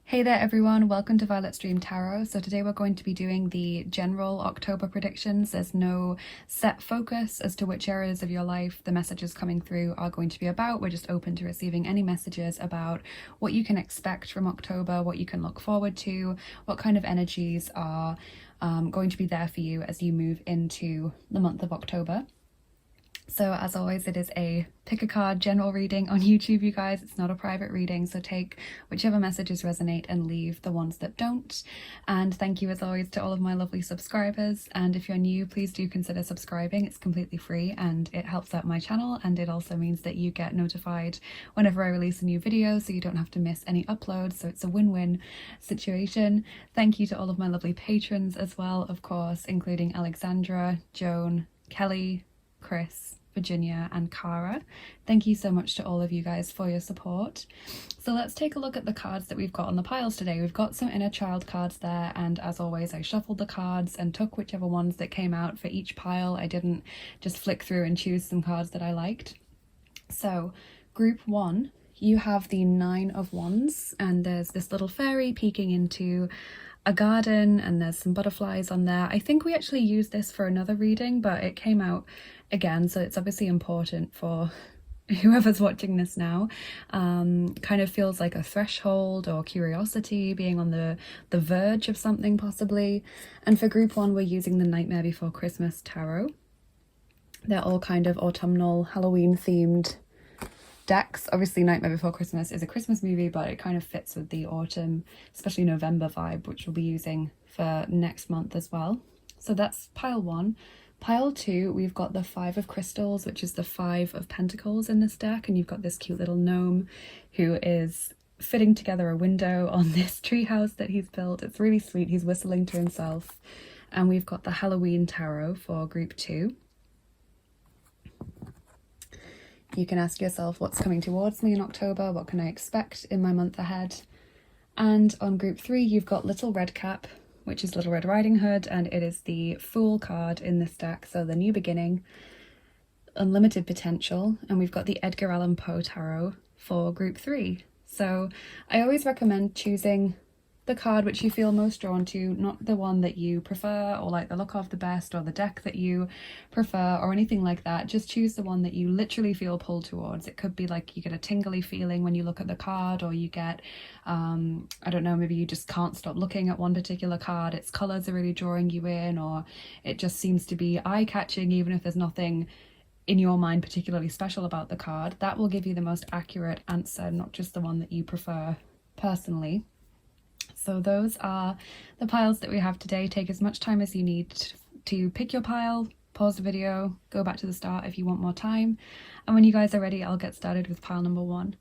Hey there everyone, welcome to Violet's Dream Tarot. So today we're going to be doing the general October predictions. There's no set focus as to which areas of your life the messages coming through are going to be about. We're just open to receiving any messages about what you can expect from October, what you can look forward to, what kind of energies are going to be there for you as you move into the month of October. So as always, it is a pick a card general reading on YouTube, you guys. It's not a private reading, so take whichever messages resonate and leave the ones that don't. And thank you as always to all of my lovely subscribers. And if you're new, please do consider subscribing. It's completely free and it helps out my channel, and it also means that you get notified whenever I release a new video, so you don't have to miss any uploads. So it's a win-win situation. Thank you to all of my lovely patrons as well, of course, including Alexandra, Joan, Kelly, Chris, Virginia and Cara. Thank you so much to all of you guys for your support. So let's take a look at the cards that we've got on the piles today. We've got some inner child cards there, and as always I shuffled the cards and took whichever ones that came out for each pile. I didn't just flick through and choose some cards that I liked. So group one, you have the Nine of Wands, and there's this little fairy peeking into a garden, and there's some butterflies on there. I think we actually used this for another reading, but it came out again, so it's obviously important for whoever's watching this now. Kind of feels like a threshold or curiosity, being on the verge of something possibly. And for group one, we're using the Nightmare Before Christmas tarot. They're all kind of autumnal, Halloween themed decks. Obviously Nightmare Before Christmas is a Christmas movie, but it kind of fits with the autumn, especially November vibe, which we'll be using for next month as well. So that's pile one. Pile two, we've got the Five of Crystals, which is the Five of Pentacles in this deck, and you've got this cute little gnome who is fitting together a window on this treehouse that he's built. It's really sweet. He's whistling to himself. And we've got the Halloween tarot for group two. You can ask yourself, what's coming towards me in October? What can I expect in my month ahead? And on group three, you've got Little Red Cap, which is Little Red Riding Hood, and it is the Fool card in this deck. So the new beginning, unlimited potential, and we've got the Edgar Allan Poe tarot for group three. So I always recommend choosing the card which you feel most drawn to, not the one that you prefer or like the look of the best or the deck that you prefer or anything like that. Just choose the one that you literally feel pulled towards. It could be like you get a tingly feeling when you look at the card, or you get I don't know, maybe you just can't stop looking at one particular card. Its colors are really drawing you in, or it just seems to be eye-catching even if there's nothing in your mind particularly special about the card. That will give you the most accurate answer, not just the one that you prefer personally. So those are the piles that we have today. Take as much time as you need to pick your pile, pause the video, go back to the start if you want more time. And when you guys are ready, I'll get started with pile number one.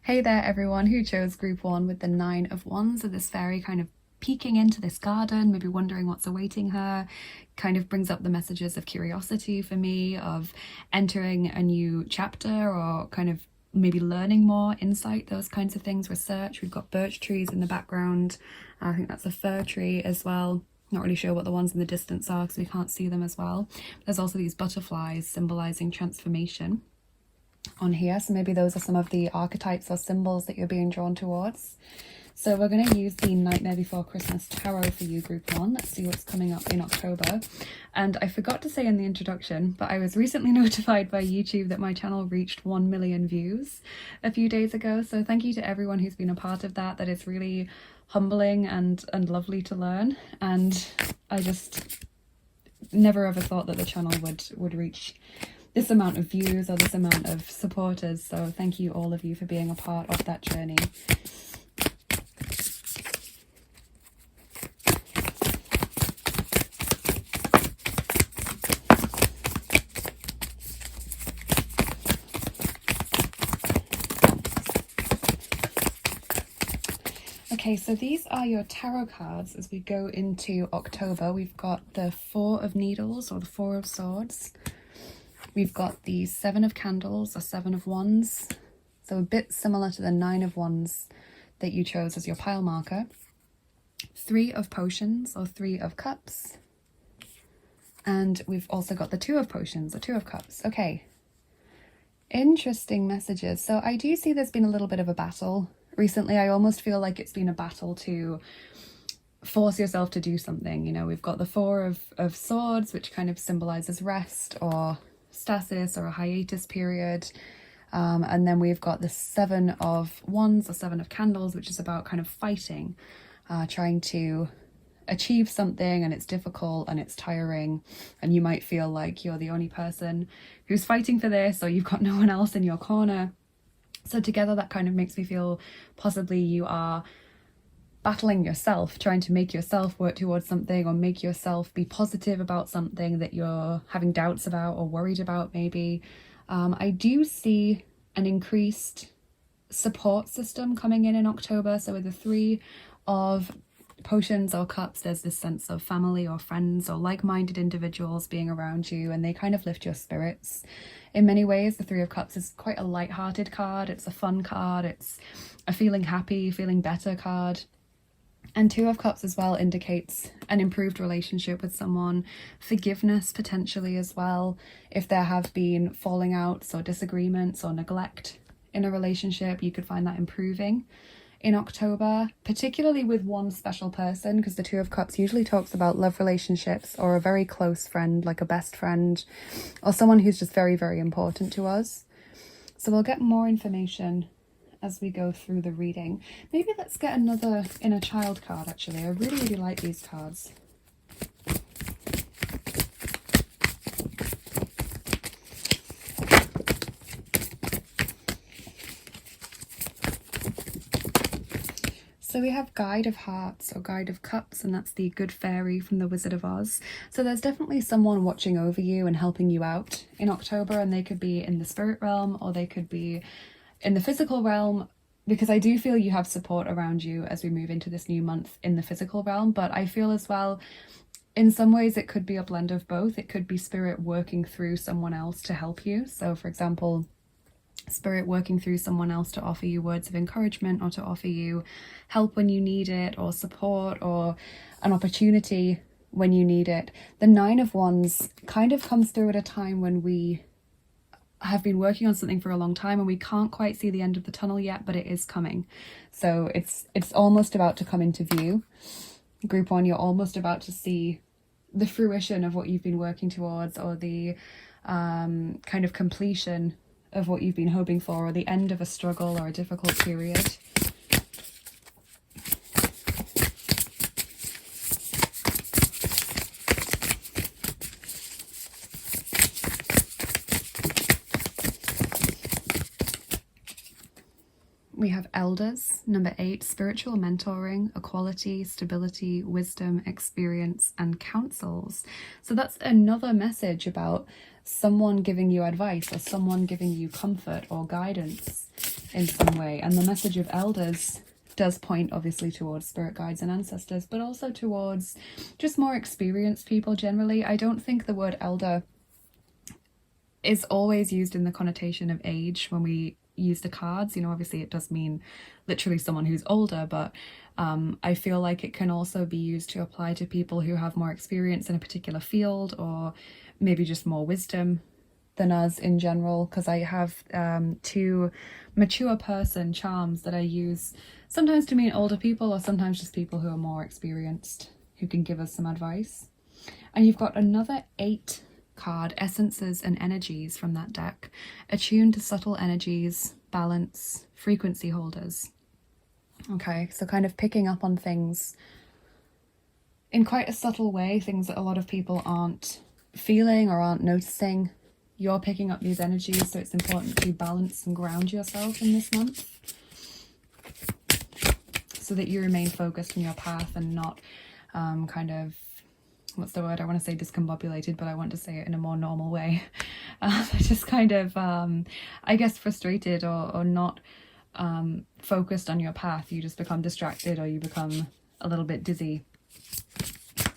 Hey there everyone who chose group one with the Nine of Wands. So this fairy kind of peeking into this garden, maybe wondering what's awaiting her, kind of brings up the messages of curiosity for me, of entering a new chapter, or kind of maybe learning more, insight, those kinds of things, research. We've got birch trees in the background. I think that's a fir tree as well. Not really sure what the ones in the distance are because we can't see them as well. There's also these butterflies symbolizing transformation on here, so maybe those are some of the archetypes or symbols that you're being drawn towards. So we're going to use the Nightmare Before Christmas tarot for you, group one. Let's see what's coming up in October. And I forgot to say in the introduction, but I was recently notified by YouTube that my channel reached 1 million views a few days ago. So thank you to everyone who's been a part of that. That is really humbling and lovely to learn. And I just never ever thought that the channel would reach this amount of views or this amount of supporters. So thank you all of you for being a part of that journey. Okay, so these are your tarot cards as we go into October. We've got the Four of Needles, or the Four of Swords. We've got the Seven of Candles, or Seven of Wands. So a bit similar to the Nine of Wands that you chose as your pile marker. Three of Potions, or Three of Cups. And we've also got the Two of Potions, or Two of Cups. Okay, interesting messages. So I do see there's been a little bit of a battle recently. I almost feel like it's been a battle to force yourself to do something. You know, we've got the Four of Swords, which kind of symbolizes rest or stasis or a hiatus period. And then we've got the Seven of Wands or Seven of Candles, which is about kind of fighting, trying to achieve something, and it's difficult and it's tiring, and you might feel like you're the only person who's fighting for this, or you've got no one else in your corner. So together that kind of makes me feel possibly you are battling yourself, trying to make yourself work towards something, or make yourself be positive about something that you're having doubts about or worried about maybe. I do see an increased support system coming in October. So with the Three of Potions or Cups, there's this sense of family or friends or like-minded individuals being around you, and they kind of lift your spirits in many ways. The Three of Cups is quite a light-hearted card. It's a fun card. It's a feeling happy, feeling better card. And Two of Cups as well indicates an improved relationship with someone, forgiveness potentially as well. If there have been falling outs or disagreements or neglect in a relationship, you could find that improving in October, particularly with one special person, because the Two of Cups usually talks about love relationships or a very close friend, like a best friend, or someone who's just very, very important to us. So we'll get more information as we go through the reading. Maybe let's get another inner child card, actually. I really, really like these cards. So we have Guide of Hearts or Guide of Cups, and that's the good fairy from the Wizard of Oz. So there's definitely someone watching over you and helping you out in October, and they could be in the spirit realm or they could be in the physical realm, because I do feel you have support around you as we move into this new month in the physical realm. But I feel as well, in some ways it could be a blend of both. It could be spirit working through someone else to help you. So for example, spirit working through someone else to offer you words of encouragement or to offer you help when you need it, or support or an opportunity when you need it. The Nine of Wands kind of comes through at a time when we have been working on something for a long time and we can't quite see the end of the tunnel yet, but it is coming. So it's almost about to come into view. Group one, you're almost about to see the fruition of what you've been working towards, or the kind of completion of what you've been hoping for, or the end of a struggle or a difficult period. We have Elders, number 8, spiritual mentoring, equality, stability, wisdom, experience, and counsels. So that's another message about someone giving you advice or someone giving you comfort or guidance in some way. And the message of Elders does point obviously towards spirit guides and ancestors, but also towards just more experienced people generally. I don't think the word elder is always used in the connotation of age when we use the cards. You know, obviously it does mean literally someone who's older, but I feel like it can also be used to apply to people who have more experience in a particular field, or maybe just more wisdom than us in general, because I have 2 mature person charms that I use sometimes to mean older people, or sometimes just people who are more experienced who can give us some advice. And you've got another 8 card, essences and energies from that deck, attuned to subtle energies, balance, frequency holders. Okay, so kind of picking up on things in quite a subtle way, things that a lot of people aren't feeling or aren't noticing. You're picking up these energies, so it's important to balance and ground yourself in this month so that you remain focused on your path and not kind of, what's the word? I want to say discombobulated, but I want to say it in a more normal way. Just kind of, I guess, frustrated or not focused on your path. You just become distracted, or you become a little bit dizzy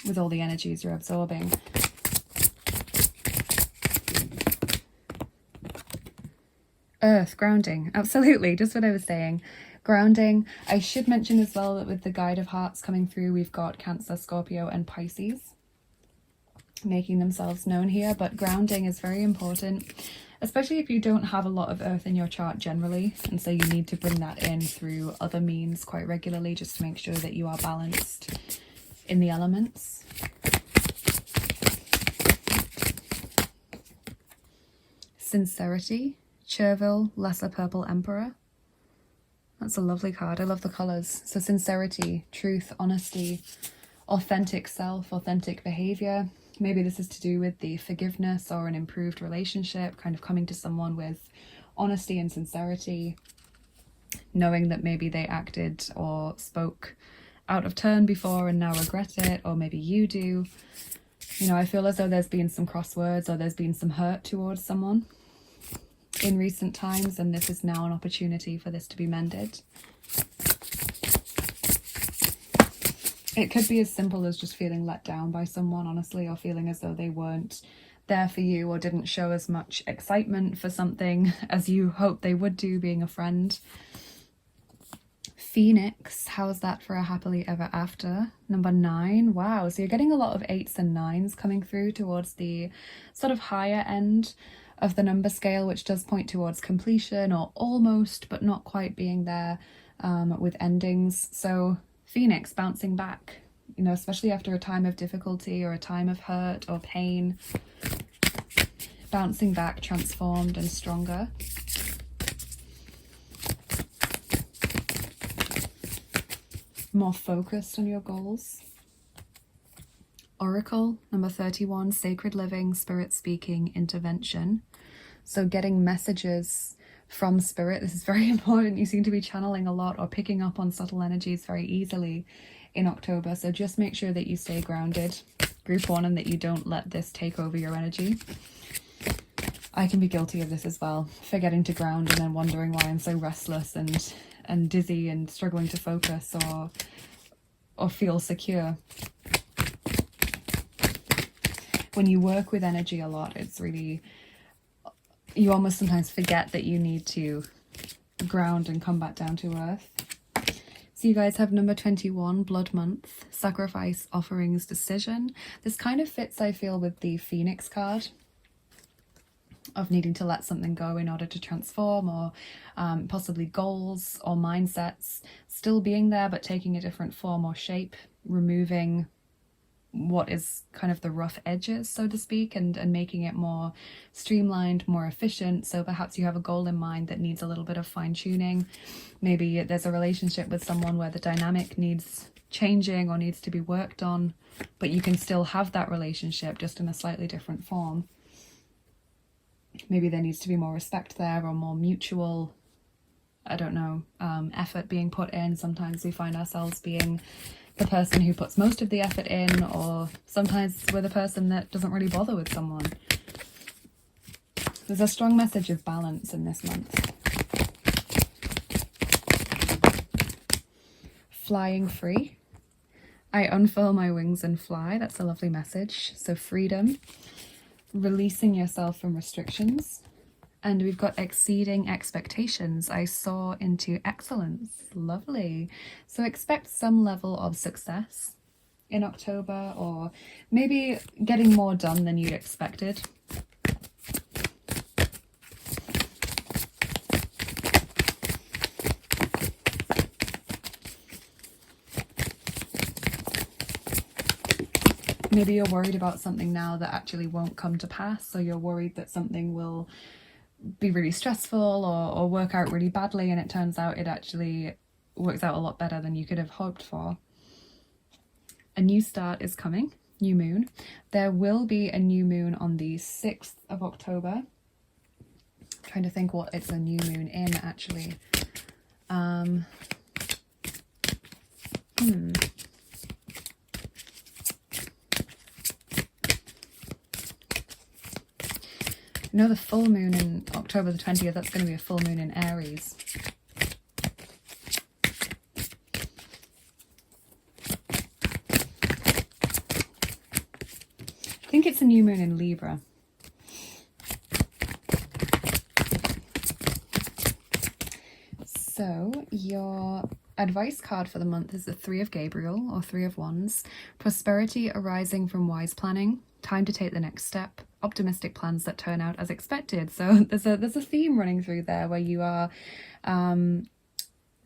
with all the energies you're absorbing. Earth, grounding, absolutely, just what I was saying. Grounding. I should mention as well that with the Guide of Hearts coming through, we've got Cancer, Scorpio, and Pisces making themselves known here, but grounding is very important. especially if you don't have a lot of earth in your chart generally, and so you need to bring that in through other means quite regularly just to make sure that you are balanced in the elements. Sincerity, Chervil, Lesser Purple Emperor. That's a lovely card. I love the colours. So sincerity, truth, honesty, authentic self, authentic behaviour. Maybe this is to do with the forgiveness or an improved relationship, kind of coming to someone with honesty and sincerity, knowing that maybe they acted or spoke out of turn before and now regret it, or maybe you do. You know, I feel as though there's been some crosswords or there's been some hurt towards someone in recent times, and this is now an opportunity for this to be mended. It could be as simple as just feeling let down by someone, honestly, or feeling as though they weren't there for you or didn't show as much excitement for something as you hoped they would do, being a friend. Phoenix, how's that for a happily ever after? Number 9. Wow, so you're getting a lot of 8s and 9s coming through towards the sort of higher end of the number scale, which does point towards completion or almost but not quite being there, with endings. So Phoenix, bouncing back, you know, especially after a time of difficulty or a time of hurt or pain, bouncing back transformed and stronger. More focused on your goals. Oracle, number 31, Sacred Living, Spirit Speaking, Intervention. So getting messages from Spirit. This is very important. You seem to be channeling a lot or picking up on subtle energies very easily in October. So just make sure that you stay grounded, group 1, and that you don't let this take over your energy. I can be guilty of this as well, forgetting to ground and then wondering why I'm so restless and dizzy and struggling to focus or feel secure. When you work with energy a lot, it's really, you almost sometimes forget that you need to ground and come back down to earth. So you guys have number 21, Blood Month, Sacrifice, Offerings, Decision. This kind of fits, I feel, with the Phoenix card of needing to let something go in order to transform, or possibly goals or mindsets still being there but taking a different form or shape, removing what is kind of the rough edges, so to speak, and making it more streamlined, more efficient. So perhaps you have a goal in mind that needs a little bit of fine-tuning. Maybe there's a relationship with someone where the dynamic needs changing or needs to be worked on, but you can still have that relationship just in a slightly different form. Maybe there needs to be more respect there, or more mutual, I don't know, effort being put in. Sometimes we find ourselves being the person who puts most of the effort in, or sometimes we're the person that doesn't really bother with someone. There's a strong message of balance in this month. Flying free. I unfurl my wings and fly. That's a lovely message. So freedom, releasing yourself from restrictions. And we've got exceeding expectations. I soar into excellence. Lovely. So expect some level of success in October, or maybe getting more done than you'd expected. Maybe you're worried about something now that actually won't come to pass. So you're worried that something will be really stressful or work out really badly, and it turns out it actually works out a lot better than you could have hoped for. A new start is coming, new moon. There will be a new moon on the 6th of October. I'm trying to think what it's a new moon in, actually. You know, the full moon in October the 20th, that's going to be a full moon in Aries. I think it's a new moon in Libra. So your advice card for the month is the 3 of Gabriel, or 3 of Wands. Prosperity arising from wise planning. time to take the next step, optimistic plans that turn out as expected. So there's a theme running through there where you are kind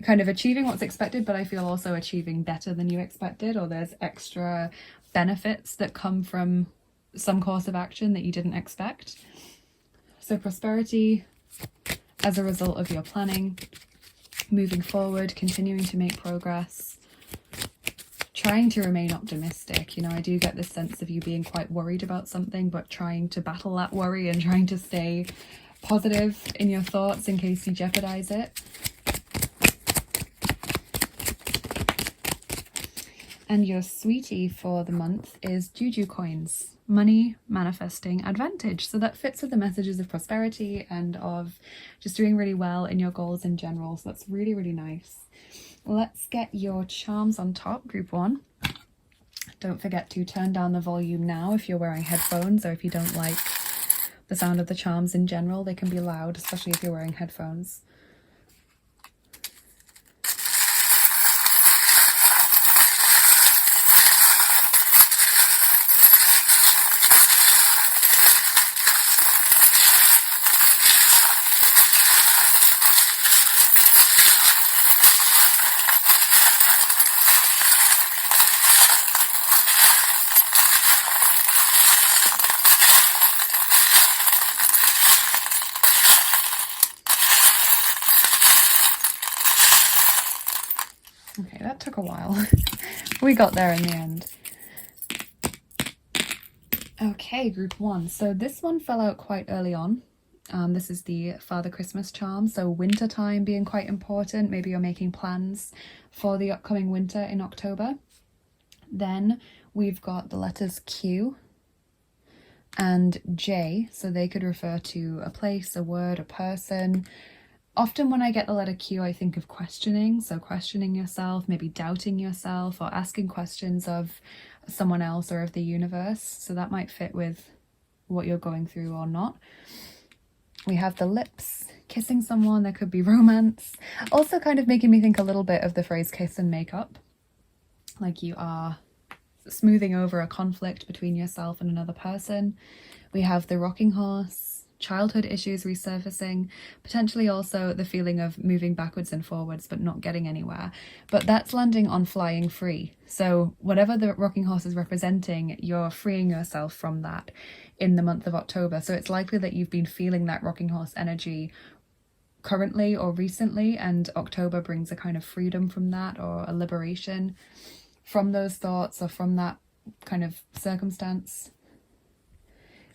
of achieving what's expected, but I feel also achieving better than you expected, or there's extra benefits that come from some course of action that you didn't expect. So prosperity as a result of your planning, moving forward, continuing to make progress, trying to remain optimistic. You know, I do get this sense of you being quite worried about something, but trying to battle that worry and trying to stay positive in your thoughts in case you jeopardize it. And your sweetie for the month is Juju coins, money, manifesting, advantage. So that fits with the messages of prosperity and of just doing really well in your goals in general. So that's really, really nice. Let's get your charms on top, group 1. Don't forget to turn down the volume now if you're wearing headphones, or if you don't like the sound of the charms in general. They can be loud, especially if you're wearing headphones. Okay, that took a while. We got there in the end. Okay, group 1. So this one fell out quite early on. This is the Father Christmas charm. So winter time being quite important. Maybe you're making plans for the upcoming winter in October. Then we've got the letters Q and J. So they could refer to a place, a word, a person. Often when I get the letter Q, I think of questioning. So questioning yourself, maybe doubting yourself, or asking questions of someone else or of the universe. So that might fit with what you're going through or not. We have the lips, kissing someone. There could be romance. Also kind of making me think a little bit of the phrase kiss and make up. Like you are smoothing over a conflict between yourself and another person. We have the rocking horse. Childhood issues resurfacing, potentially also the feeling of moving backwards and forwards but not getting anywhere. But that's landing on flying free. So whatever the rocking horse is representing, you're freeing yourself from that in the month of October. So it's likely that you've been feeling that rocking horse energy currently or recently, and October brings a kind of freedom from that, or a liberation from those thoughts or from that kind of circumstance.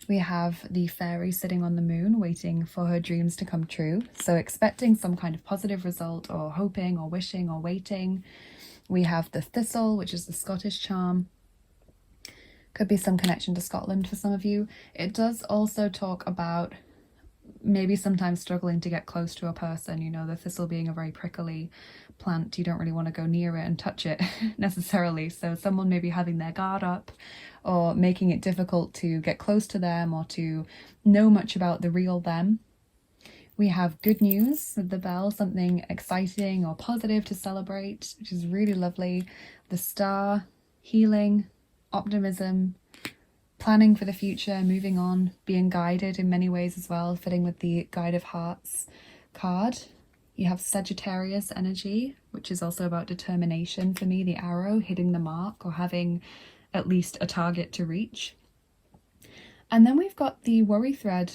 We have the fairy sitting on the moon, waiting for her dreams to come true. So expecting some kind of positive result, or hoping or wishing or waiting. We have the thistle, which is the Scottish charm. Could be some connection to Scotland for some of you. It does also talk about maybe sometimes struggling to get close to a person. You know, the thistle being a very prickly plant. You don't really want to go near it and touch it necessarily. So someone maybe having their guard up, or making it difficult to get close to them or to know much about the real them. We have good news with the bell, something exciting or positive to celebrate, which is really lovely. The star, healing, optimism, planning for the future, moving on, being guided in many ways as well, fitting with the Guide of Hearts card. You have Sagittarius energy, which is also about determination for me, the arrow, hitting the mark or having at least a target to reach. And then we've got the worry thread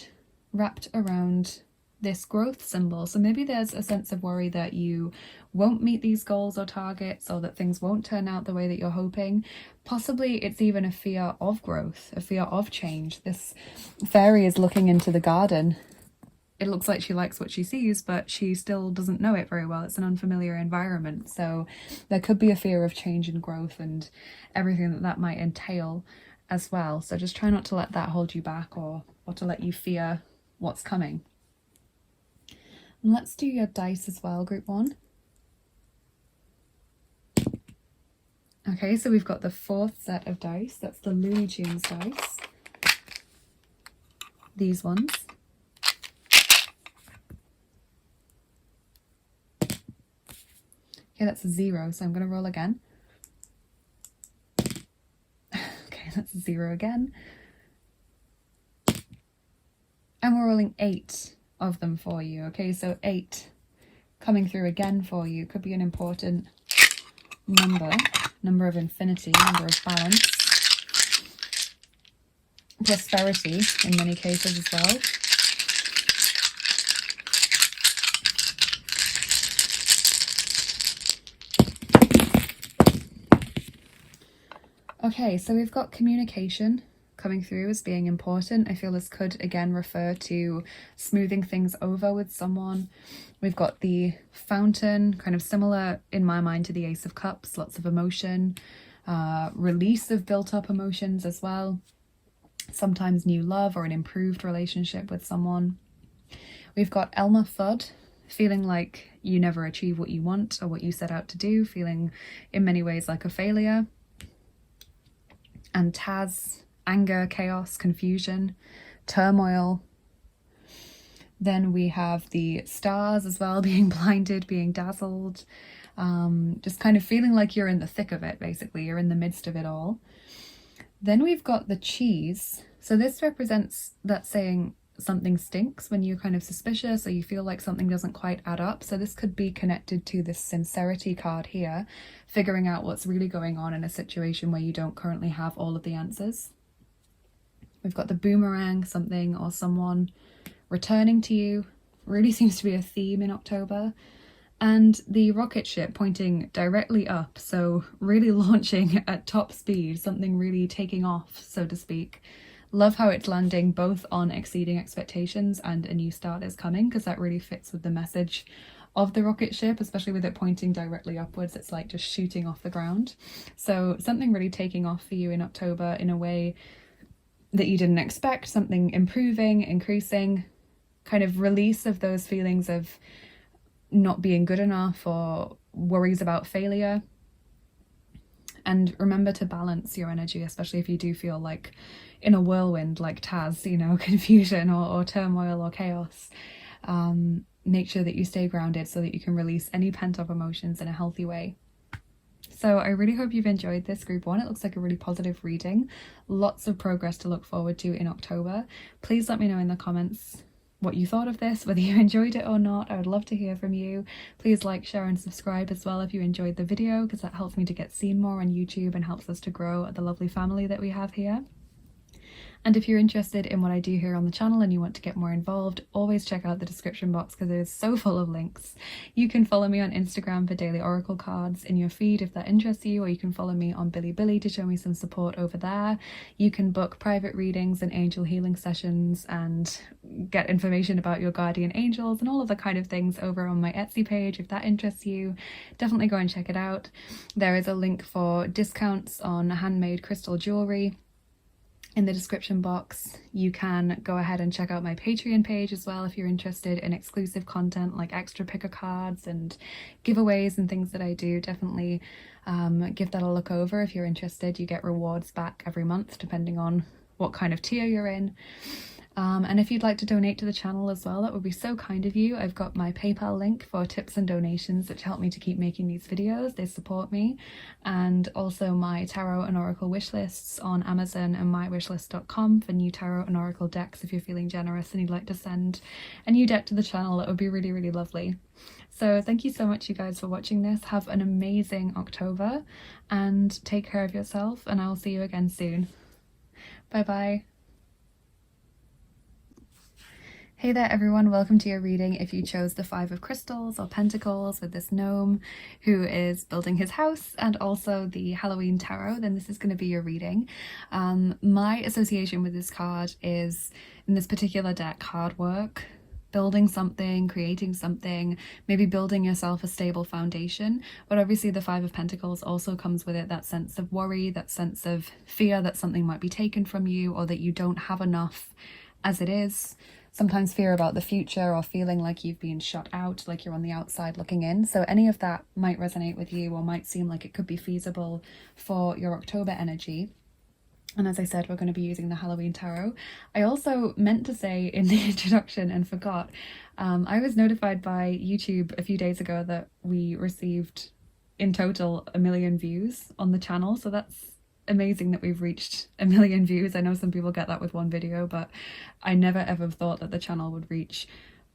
wrapped around this growth symbol. So maybe there's a sense of worry that you won't meet these goals or targets, or that things won't turn out the way that you're hoping. Possibly it's even a fear of growth, a fear of change. This fairy is looking into the garden. It looks like she likes what she sees, but she still doesn't know it very well. It's an unfamiliar environment. So there could be a fear of change and growth and everything that that might entail as well. So just try not to let that hold you back, or to let you fear what's coming. And let's do your dice as well, group 1. Okay, so we've got the 4th set of dice. That's the Looney Tunes dice. These ones. Okay, that's a 0, so I'm going to roll again. Okay, that's a 0 again. And we're rolling 8 of them for you. Okay, so 8 coming through again for you could be an important number of infinity, number of balance, prosperity in many cases as well. Okay, so we've got communication coming through as being important. I feel this could again refer to smoothing things over with someone. We've got the Fountain, kind of similar in my mind to the Ace of Cups, lots of emotion, release of built up emotions as well. Sometimes new love or an improved relationship with someone. We've got Elmer Fudd, feeling like you never achieve what you want or what you set out to do, feeling in many ways like a failure. And Taz, anger, chaos, confusion, turmoil. Then we have the Stars as well, being blinded, being dazzled, just kind of feeling like you're in the thick of it, basically. You're in the midst of it all. Then we've got the Cheese. So this represents that saying something stinks when you're kind of suspicious or you feel like something doesn't quite add up. So this could be connected to this sincerity card here, figuring out what's really going on in a situation where you don't currently have all of the answers. We've got the Boomerang, something or someone returning to you. Really seems to be a theme in October. And the rocket ship pointing directly up, so really launching at top speed, something really taking off, so to speak. Love how it's landing both on exceeding expectations and a new start is coming, because that really fits with the message of the rocket ship, especially with it pointing directly upwards. It's like just shooting off the ground. So something really taking off for you in October in a way that you didn't expect, something improving, increasing, kind of release of those feelings of not being good enough or worries about failure. And remember to balance your energy, especially if you do feel like in a whirlwind like Taz, you know, confusion or turmoil or chaos. Make sure that you stay grounded so that you can release any pent-up emotions in a healthy way. So I really hope you've enjoyed this group 1. It looks like a really positive reading. Lots of progress to look forward to in October. Please let me know in the comments what you thought of this, whether you enjoyed it or not. I would love to hear from you. Please like, share and subscribe as well if you enjoyed the video, because that helps me to get seen more on YouTube and helps us to grow the lovely family that we have here. And if you're interested in what I do here on the channel and you want to get more involved, always check out the description box because it is so full of links. You can follow me on Instagram for daily oracle cards in your feed if that interests you, or you can follow me on Bilibili to show me some support over there. You can book private readings and angel healing sessions and get information about your guardian angels and all of the kind of things over on my Etsy page. If that interests you, definitely go and check it out. There is a link for discounts on handmade crystal jewelry in the description box. You can go ahead and check out my Patreon page as well if you're interested in exclusive content like extra picker cards and giveaways and things that I do. Definitely give that a look over if you're interested. You get rewards back every month depending on what kind of tier you're in. And if you'd like to donate to the channel as well, that would be so kind of you. I've got my PayPal link for tips and donations which help me to keep making these videos. They support me. And also my tarot and oracle wish lists on Amazon and mywishlist.com for new tarot and oracle decks. If you're feeling generous and you'd like to send a new deck to the channel, that would be really, really lovely. So thank you so much you guys for watching this. Have an amazing October and take care of yourself, and I will see you again soon. Bye bye. Hey there everyone, welcome to your reading. If you chose the 5 of Crystals or Pentacles with this gnome who is building his house, and also the Halloween Tarot, then this is going to be your reading. My association with this card is, in this particular deck, hard work, building something, creating something, maybe building yourself a stable foundation. But obviously the 5 of Pentacles also comes with it that sense of worry, that sense of fear that something might be taken from you or that you don't have enough as it is. Sometimes fear about the future or feeling like you've been shut out, like you're on the outside looking in. So any of that might resonate with you or might seem like it could be feasible for your October energy. And as I said, we're going to be using the Halloween Tarot. I also meant to say in the introduction and forgot, I was notified by YouTube a few days ago that we received in total 1 million views on the channel. So that's amazing that we've reached 1 million views. I know some people get that with one video, but I never ever thought that the channel would reach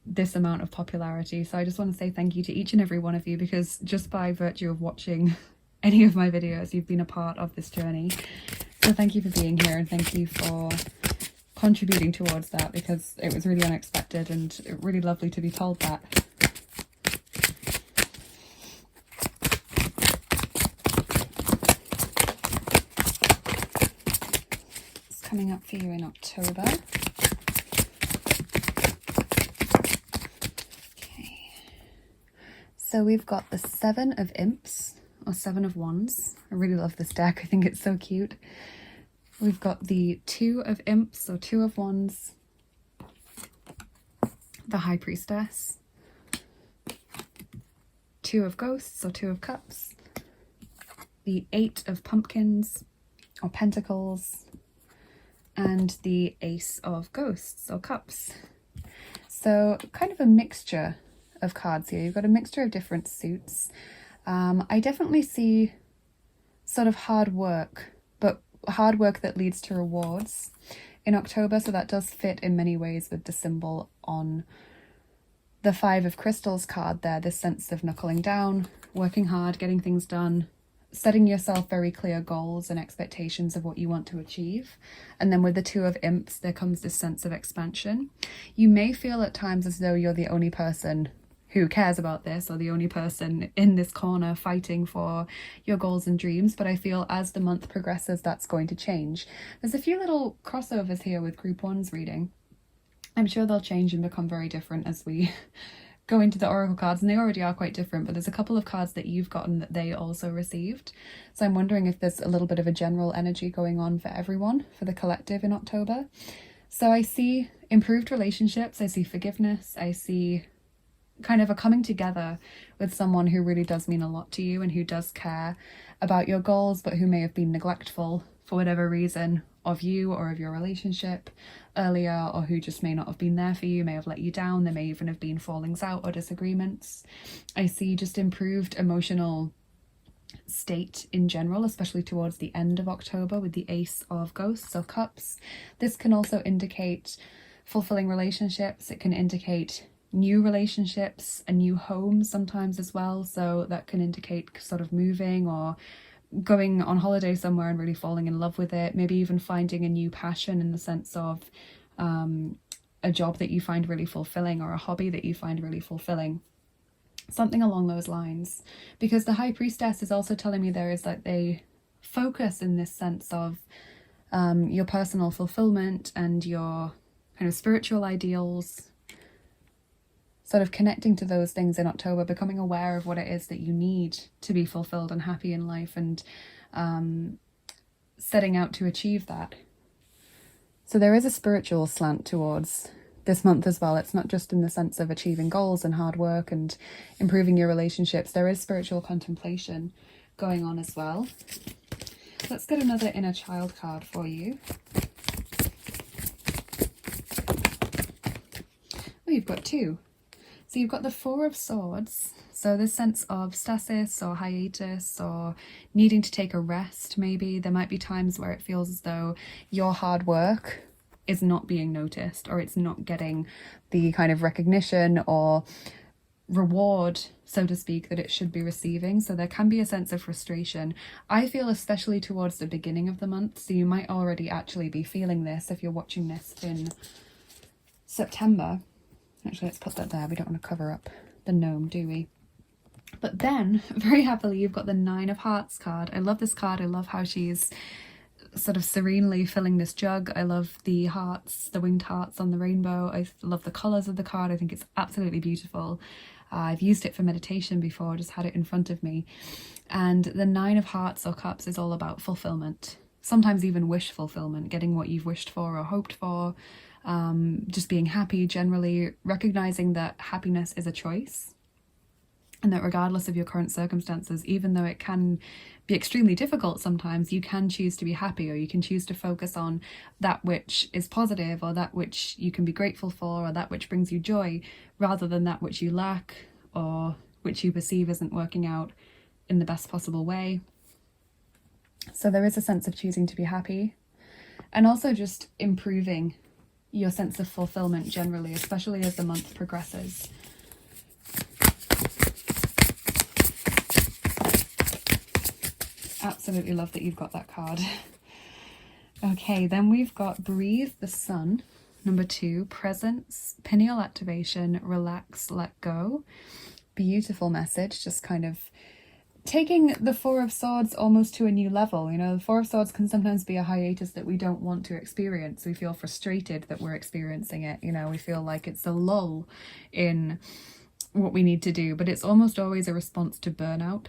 this amount of popularity. So I just want to say thank you to each and every one of you, because just by virtue of watching any of my videos, you've been a part of this journey. So thank you for being here, and thank you for contributing towards that, because it was really unexpected and really lovely to be told that. It's coming up for you in October. Okay. So we've got the 7 of Imps, or 7 of Wands. I really love this deck. I think it's so cute. We've got the 2 of Imps, or 2 of Wands, the High Priestess, 2 of Ghosts, or 2 of Cups, the 8 of Pumpkins, or Pentacles, and the Ace of Ghosts, or Cups. So kind of a mixture of cards here. You've got a mixture of different suits. I definitely see sort of hard work, but hard work that leads to rewards in October. So that does fit in many ways with the symbol on the 5 of Crystals card there, this sense of knuckling down, working hard, getting things done, setting yourself very clear goals and expectations of what you want to achieve. And then with the 2 of Imps, there comes this sense of expansion. You may feel at times as though you're the only person who cares about this, or the only person in this corner fighting for your goals and dreams, but I feel as the month progresses, that's going to change. There's a few little crossovers here with Group 1's reading. I'm sure they'll change and become very different as we go into the Oracle cards, and they already are quite different, but there's a couple of cards that you've gotten that they also received. So I'm wondering if there's a little bit of a general energy going on for everyone, for the collective in October. So I see improved relationships, I see forgiveness, I see kind of a coming together with someone who really does mean a lot to you and who does care about your goals, but who may have been neglectful for whatever reason of you or of your relationship earlier, or who just may not have been there for you, may have let you down. There may even have been fallings out or disagreements. I see just improved emotional state in general, especially towards the end of October with the Ace of Ghosts or Cups. This can also indicate fulfilling relationships. It can indicate new relationships, a new home sometimes as well. So that can indicate sort of moving or going on holiday somewhere and really falling in love with it. Maybe even finding a new passion in the sense of a job that you find really fulfilling, or a hobby that you find really fulfilling. Something along those lines. Because the High Priestess is also telling me there is like a focus in this sense of your personal fulfillment and your kind of spiritual ideals, sort of connecting to those things in October, becoming aware of what it is that you need to be fulfilled and happy in life, and setting out to achieve that. So there is a spiritual slant towards this month as well. It's not just in the sense of achieving goals and hard work and improving your relationships. There is spiritual contemplation going on as well. Let's get another inner child card for you. Oh, you've got 2. So you've got the 4 of Swords. So this sense of stasis or hiatus, or needing to take a rest maybe. There might be times where it feels as though your hard work is not being noticed, or it's not getting the kind of recognition or reward, so to speak, that it should be receiving. So there can be a sense of frustration. I feel especially towards the beginning of the month. So you might already actually be feeling this if you're watching this in September. Actually, let's put that there. We don't want to cover up the gnome, do we? But then, very happily, you've got the 9 of Hearts card. I love this card. I love how she's sort of serenely filling this jug. I love the hearts, the winged hearts on the rainbow. I love the colours of the card. I think it's absolutely beautiful. I've used it for meditation before, just had it in front of me. And the 9 of Hearts or Cups is all about fulfillment. Sometimes even wish fulfillment, getting what you've wished for or hoped for. Just being happy generally, recognizing that happiness is a choice, and that regardless of your current circumstances, even though it can be extremely difficult sometimes, you can choose to be happy, or you can choose to focus on that which is positive, or that which you can be grateful for, or that which brings you joy, rather than that which you lack or which you perceive isn't working out in the best possible way. So there is a sense of choosing to be happy, and also just improving your sense of fulfillment generally, especially as the month progresses. Absolutely love that you've got that card. Okay, then we've got Breathe the Sun, number 2, Presence, Pineal Activation, Relax, Let Go. Beautiful message, just kind of taking the Four of Swords almost to a new level. You know, the Four of Swords can sometimes be a hiatus that we don't want to experience. We feel frustrated that we're experiencing it. You know, we feel like it's a lull in what we need to do, but it's almost always a response to burnout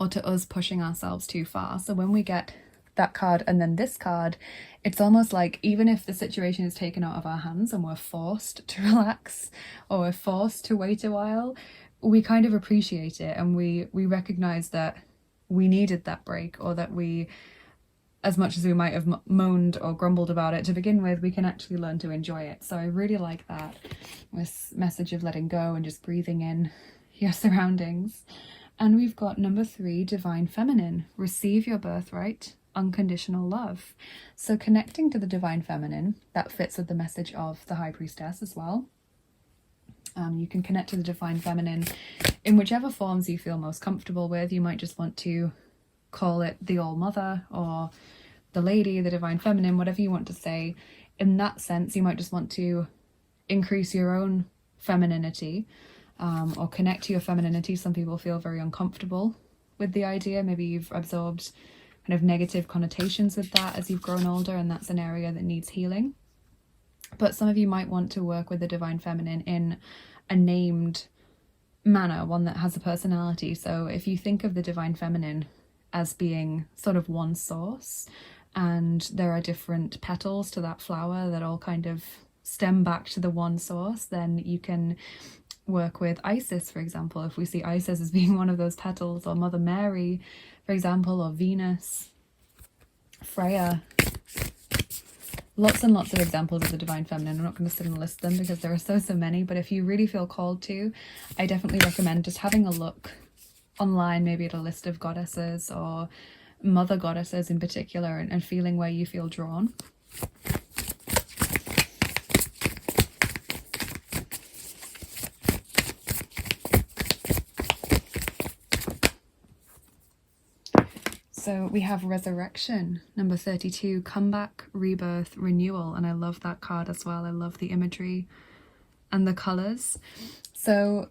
or to us pushing ourselves too far. So when we get that card and then this card, it's almost like even if the situation is taken out of our hands and we're forced to relax or we're forced to wait a while, we kind of appreciate it, and we recognize that we needed that break, or that we, as much as we might have moaned or grumbled about it to begin with, we can actually learn to enjoy it. So I really like that, this message of letting go and just breathing in your surroundings. And we've got number 3, Divine Feminine, receive your birthright, unconditional love. So connecting to the Divine Feminine, that fits with the message of the High Priestess as well. You can connect to the Divine Feminine in whichever forms you feel most comfortable with. You might just want to call it the All Mother or the Lady, the Divine Feminine, whatever you want to say. In that sense, you might just want to increase your own femininity, or connect to your femininity. Some people feel very uncomfortable with the idea. Maybe you've absorbed kind of negative connotations with that as you've grown older, and that's an area that needs healing. But some of you might want to work with the Divine Feminine in a named manner, one that has a personality. So if you think of the Divine Feminine as being sort of one source, and there are different petals to that flower that all kind of stem back to the one source, then you can work with Isis, for example, if we see Isis as being one of those petals, or Mother Mary, for example, or Venus, Freya. Lots and lots of examples of the Divine Feminine. I'm not going to sit and list them because there are so many, but if you really feel called to, I definitely recommend just having a look online, maybe at a list of goddesses or mother goddesses in particular, and feeling where you feel drawn. So we have Resurrection, number 32, comeback, rebirth, renewal. And I love that card as well. I love the imagery and the colours. So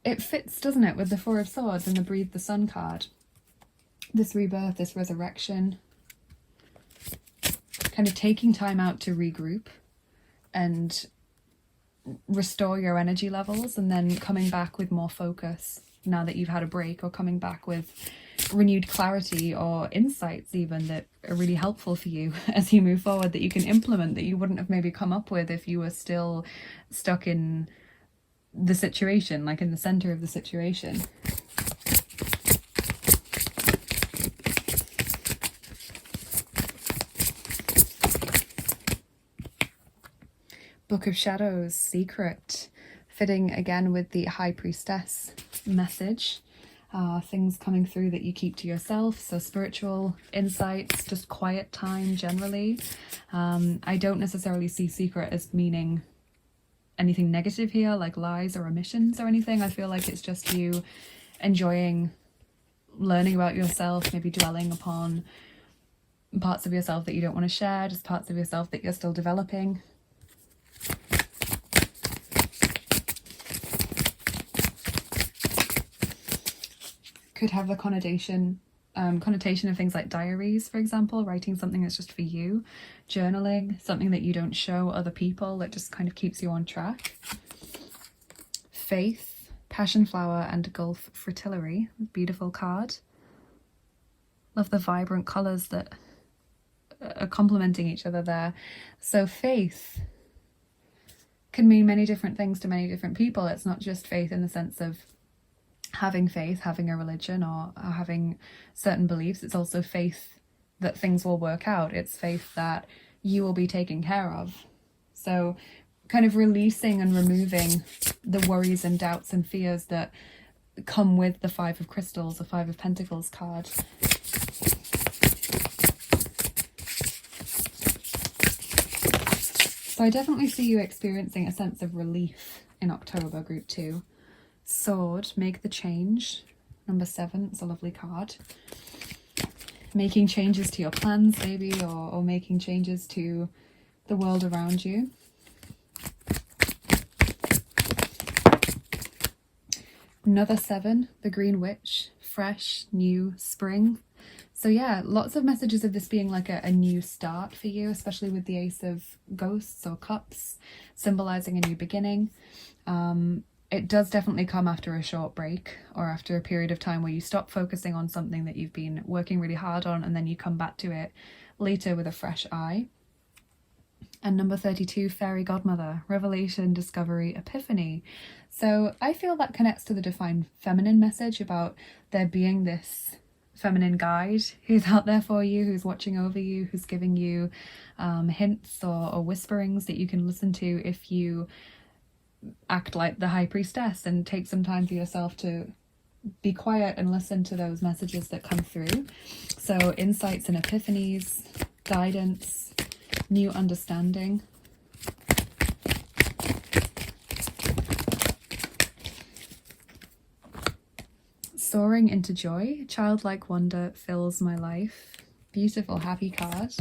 it fits, doesn't it, with the Four of Swords and the Breathe the Sun card. This rebirth, this resurrection, kind of taking time out to regroup and restore your energy levels, and then coming back with more focus now that you've had a break, or coming back with renewed clarity or insights even that are really helpful for you as you move forward, that you can implement, that you wouldn't have maybe come up with if you were still stuck in the situation, like in the center of the situation. Book of Shadows, Secret, fitting again with the High Priestess message. Things coming through that you keep to yourself, so spiritual insights, just quiet time generally. I don't necessarily see secret as meaning anything negative here, like lies or omissions or anything. I feel like it's just you enjoying learning about yourself, maybe dwelling upon parts of yourself that you don't want to share, just parts of yourself that you're still developing. Could have the connotation of things like diaries, for example, writing something that's just for you, journaling, something that you don't show other people, that just kind of keeps you on track. Faith, Passion Flower, and Gulf Fritillary, beautiful card. Love the vibrant colours that are complementing each other there. So faith can mean many different things to many different people. It's not just faith in the sense of having faith, having a religion, or having certain beliefs. It's also faith that things will work out. It's faith that you will be taken care of. So kind of releasing and removing the worries and doubts and fears that come with the Five of Crystals, the Five of Pentacles card. So I definitely see you experiencing a sense of relief in October, group 2. Sword, make the change. Number 7, it's a lovely card. Making changes to your plans maybe, or making changes to the world around you. Another 7, the Green Witch, fresh, new, spring. So yeah, lots of messages of this being like a new start for you, especially with the Ace of Ghosts or Cups, symbolizing a new beginning. It does definitely come after a short break, or after a period of time where you stop focusing on something that you've been working really hard on, and then you come back to it later with a fresh eye. And number 32, Fairy Godmother, revelation, discovery, epiphany. So I feel that connects to the divine feminine message about there being this feminine guide who's out there for you, who's watching over you, who's giving you hints or whisperings that you can listen to if you act like the high priestess and take some time for yourself to be quiet and listen to those messages that come through. So insights and epiphanies, guidance, new understanding. Soaring into joy, childlike wonder fills my life. Beautiful, happy card.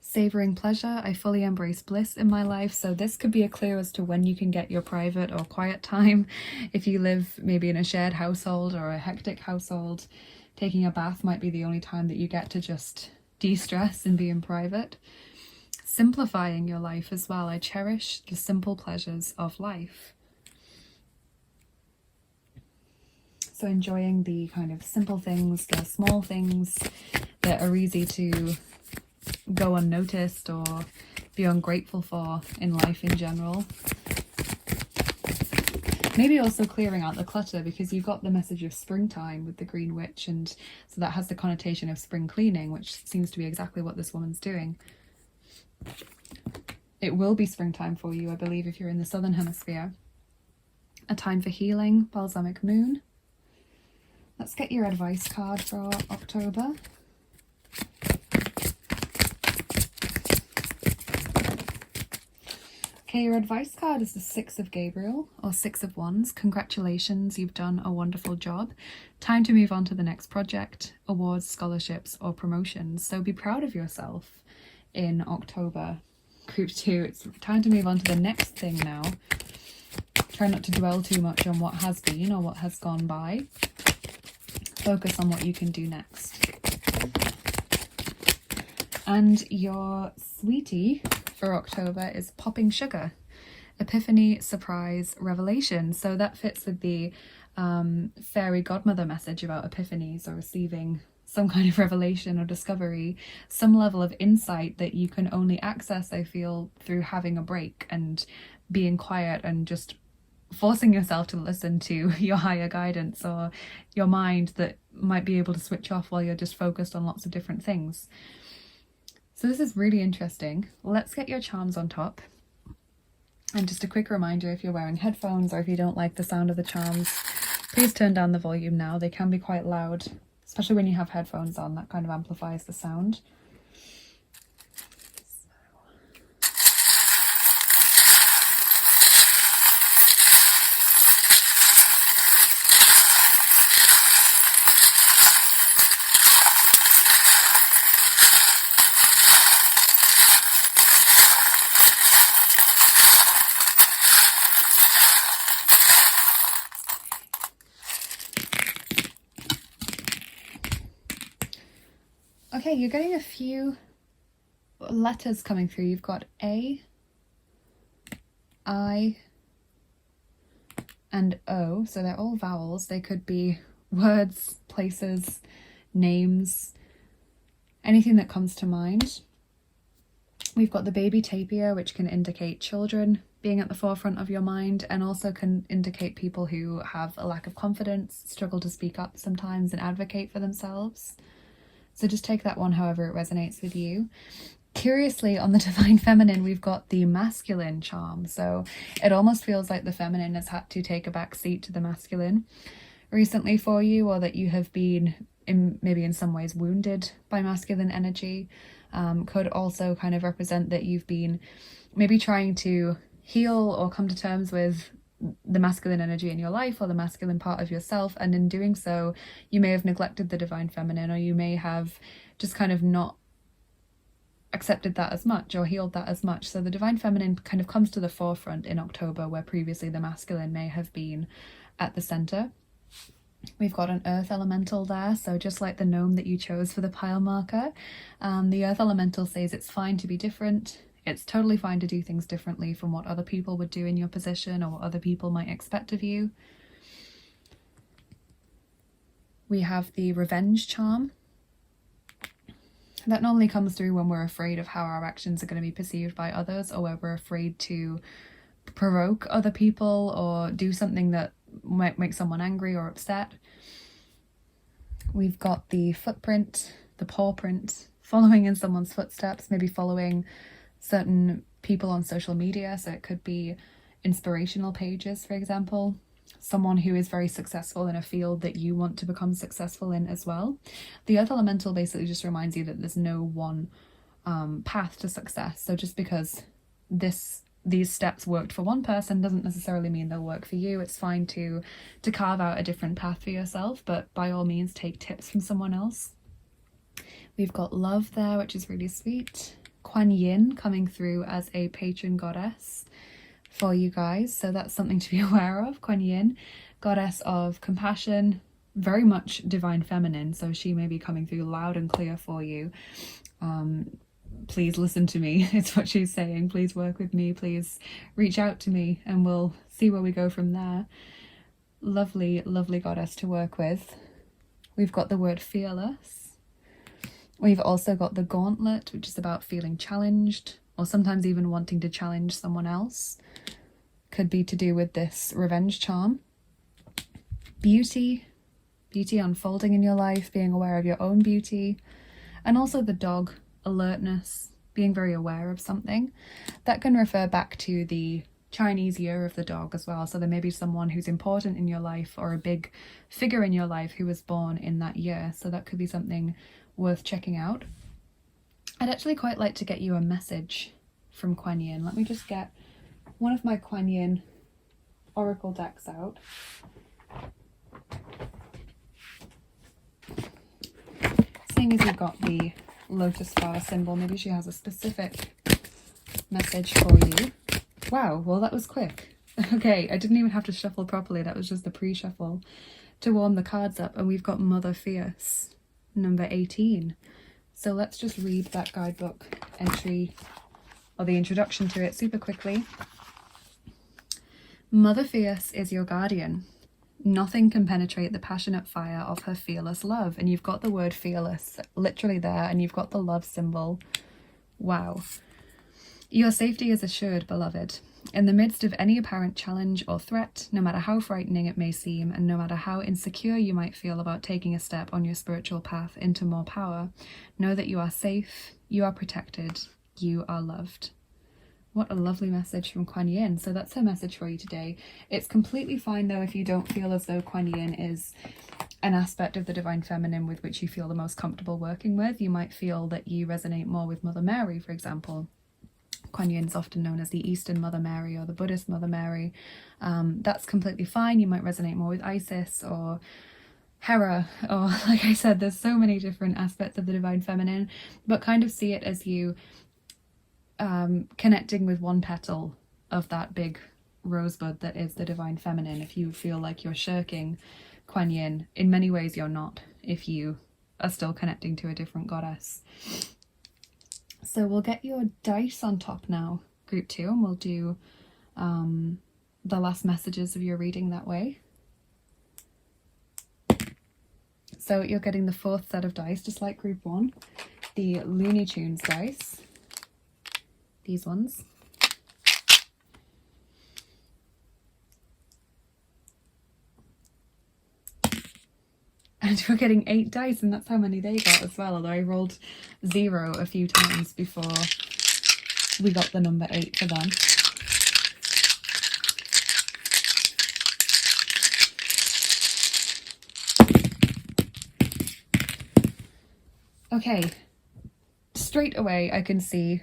Savoring pleasure, I fully embrace bliss in my life. So this could be a clue as to when you can get your private or quiet time. If you live maybe in a shared household or a hectic household, taking a bath might be the only time that you get to just de-stress and be in private. Simplifying your life as well. I cherish the simple pleasures of life. So enjoying the kind of simple things, the small things that are easy to go unnoticed or be ungrateful for in life in general. Maybe also clearing out the clutter, because you've got the message of springtime with the Green Witch, and so that has the connotation of spring cleaning, which seems to be exactly what this woman's doing. It will be springtime for you, I believe, if you're in the southern hemisphere. A time for healing, balsamic moon. Let's get your advice card for October. Okay, your advice card is the 6 of Gabriel, or 6 of Wands. Congratulations, you've done a wonderful job. Time to move on to the next project, awards, scholarships, or promotions. So be proud of yourself in October. Group 2, it's time to move on to the next thing now. Try not to dwell too much on what has been or what has gone by. Focus on what you can do next. And your sweetie for October is popping sugar. Epiphany, surprise, revelation. So that fits with the fairy godmother message about epiphanies, or receiving some kind of revelation or discovery, some level of insight that you can only access, I feel, through having a break and being quiet and just forcing yourself to listen to your higher guidance or your mind that might be able to switch off while you're just focused on lots of different things. So this is really interesting. Let's get your charms on top. And just a quick reminder, if you're wearing headphones or if you don't like the sound of the charms, please turn down the volume now. They can be quite loud, especially when you have headphones on. That kind of amplifies the sound. Okay, you're getting a few letters coming through. You've got A, I, and O, so they're all vowels. They could be words, places, names, anything that comes to mind. We've got the baby tapir, which can indicate children being at the forefront of your mind, and also can indicate people who have a lack of confidence, struggle to speak up sometimes and advocate for themselves. So just take that one however it resonates with you. Curiously, on the divine feminine, we've got the masculine charm. So it almost feels like the feminine has had to take a back seat to the masculine recently for you, or that you have been maybe in some ways wounded by masculine energy. Could also kind of represent that you've been maybe trying to heal or come to terms with the masculine energy in your life or the masculine part of yourself, and in doing so you may have neglected the divine feminine, or you may have just kind of not accepted that as much or healed that as much. So the divine feminine kind of comes to the forefront in October, where previously the masculine may have been at the center. We've got an earth elemental there, so just like the gnome that you chose for the pile marker, the earth elemental says it's fine to be different. It's totally fine to do things differently from what other people would do in your position or what other people might expect of you. We have the revenge charm. That normally comes through when we're afraid of how our actions are going to be perceived by others, or where we're afraid to provoke other people or do something that might make someone angry or upset. We've got the footprint, the paw print, following in someone's footsteps, maybe following certain people on social media. So it could be inspirational pages, for example, someone who is very successful in a field that you want to become successful in as well. The earth elemental basically just reminds you that there's no one path to success. So just because these steps worked for one person doesn't necessarily mean they'll work for you. It's fine to carve out a different path for yourself, but by all means take tips from someone else. We've got love there, which is really sweet. Kuan Yin coming through as a patron goddess for you guys, so that's something to be aware of. Kuan Yin, goddess of compassion, very much divine feminine, so she may be coming through loud and clear for you. Please listen to me, it's what she's saying. Please work with me, please reach out to me, and we'll see where we go from there. Lovely, lovely goddess to work with. We've got the word fearless. We've also got the gauntlet, which is about feeling challenged, or sometimes even wanting to challenge someone else. Could be to do with this revenge charm. Beauty unfolding in your life, being aware of your own beauty. And also the dog, alertness, being very aware of something. That can refer back to the Chinese year of the dog as well. So there may be someone who's important in your life, or a big figure in your life who was born in that year. So that could be something worth checking out. I'd actually quite like to get you a message from Kuan Yin. Let me just get one of my Kuan Yin Oracle decks out. Seeing as you've got the lotus flower symbol, maybe she has a specific message for you. Wow, well that was quick. Okay, I didn't even have to shuffle properly, that was just the pre-shuffle to warm the cards up, and we've got Mother Fierce, number 18. So let's just read that guidebook entry, or the introduction to it, super quickly. Mother Fierce is your guardian. Nothing can penetrate the passionate fire of her fearless love. And you've got the word fearless literally there, and you've got the love symbol. Wow. Your safety is assured, beloved. In the midst of any apparent challenge or threat, no matter how frightening it may seem, and no matter how insecure you might feel about taking a step on your spiritual path into more power, know that you are safe, you are protected, you are loved. What a lovely message from Kuan Yin. So that's her message for you today. It's completely fine though if you don't feel as though Kuan Yin is an aspect of the divine feminine with which you feel the most comfortable working with. You might feel that you resonate more with Mother Mary, for example. Kuan Yin is often known as the Eastern Mother Mary or the Buddhist Mother Mary. That's completely fine. You might resonate more with Isis or Hera, or like I said, there's so many different aspects of the divine feminine, but kind of see it as you connecting with one petal of that big rosebud that is the divine feminine. If you feel like you're shirking Kuan Yin, in many ways you're not, if you are still connecting to a different goddess. So we'll get your dice on top now, group 2, and we'll do the last messages of your reading that way. So you're getting the 4th set of dice, just like group 1, the Looney Tunes dice, these ones. And we're getting 8 dice, and that's how many they got as well, although I rolled 0 a few times before we got the number 8 for them. Okay, straight away I can see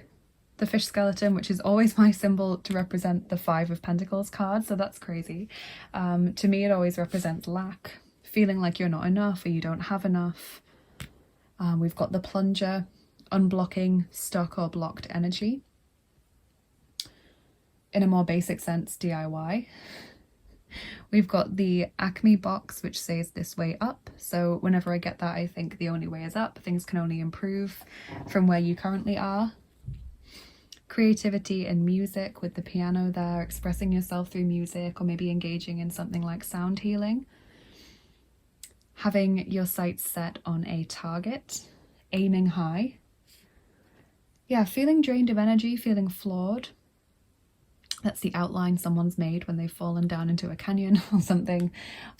the fish skeleton, which is always my symbol to represent the Five of Pentacles card, so that's crazy. To me, it always represents lack, feeling like you're not enough or you don't have enough. We've got the plunger, unblocking stuck or blocked energy. In a more basic sense, DIY. We've got the Acme box, which says this way up. So whenever I get that, I think the only way is up. Things can only improve from where you currently are. Creativity and music with the piano there, expressing yourself through music, or maybe engaging in something like sound healing. Having your sights set on a target, aiming high. Yeah, feeling drained of energy, feeling flawed. That's the outline someone's made when they've fallen down into a canyon or something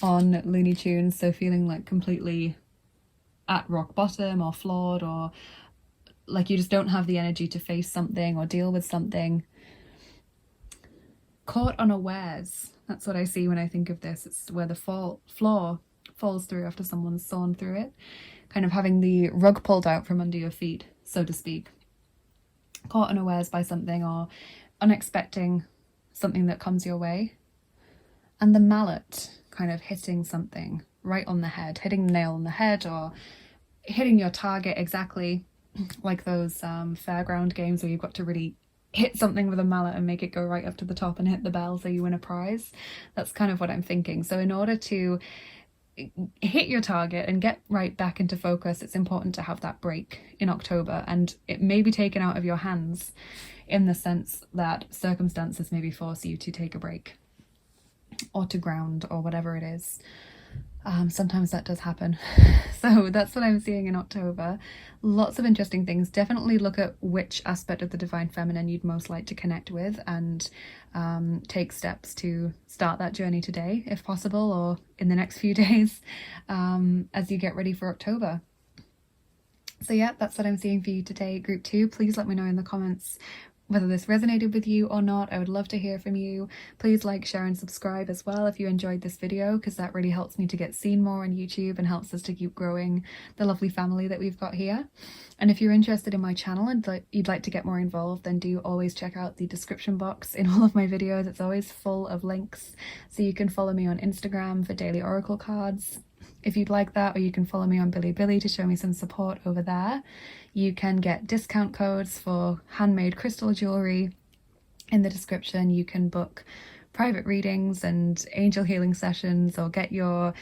on Looney Tunes. So feeling like completely at rock bottom or flawed, or like you just don't have the energy to face something or deal with something. Caught unawares. That's what I see when I think of this. It's where the floor falls through after someone's sawn through it. Kind of having the rug pulled out from under your feet, so to speak. Caught unawares by something, or unexpecting something that comes your way. And the mallet, kind of hitting something right on the head, hitting the nail on the head, or hitting your target exactly, like those fairground games where you've got to really hit something with a mallet and make it go right up to the top and hit the bell so you win a prize. That's kind of what I'm thinking. So in order to hit your target and get right back into focus, it's important to have that break in October, and it may be taken out of your hands in the sense that circumstances maybe force you to take a break or to ground or whatever it is. Sometimes that does happen. So that's what I'm seeing in October. Lots of interesting things. Definitely look at which aspect of the divine feminine you'd most like to connect with, and take steps to start that journey today, if possible, or in the next few days, as you get ready for October. So yeah, that's what I'm seeing for you today, group 2. Please let me know in the comments whether this resonated with you or not. I would love to hear from you. Please like, share and subscribe as well if you enjoyed this video, because that really helps me to get seen more on YouTube and helps us to keep growing the lovely family that we've got here. And if you're interested in my channel and you'd like to get more involved, then do always check out the description box in all of my videos. It's always full of links, so you can follow me on Instagram for daily oracle cards if you'd like that, or you can follow me on Bilibili to show me some support over there. You can get discount codes for handmade crystal jewelry in the description. You can book private readings and angel healing sessions, or get your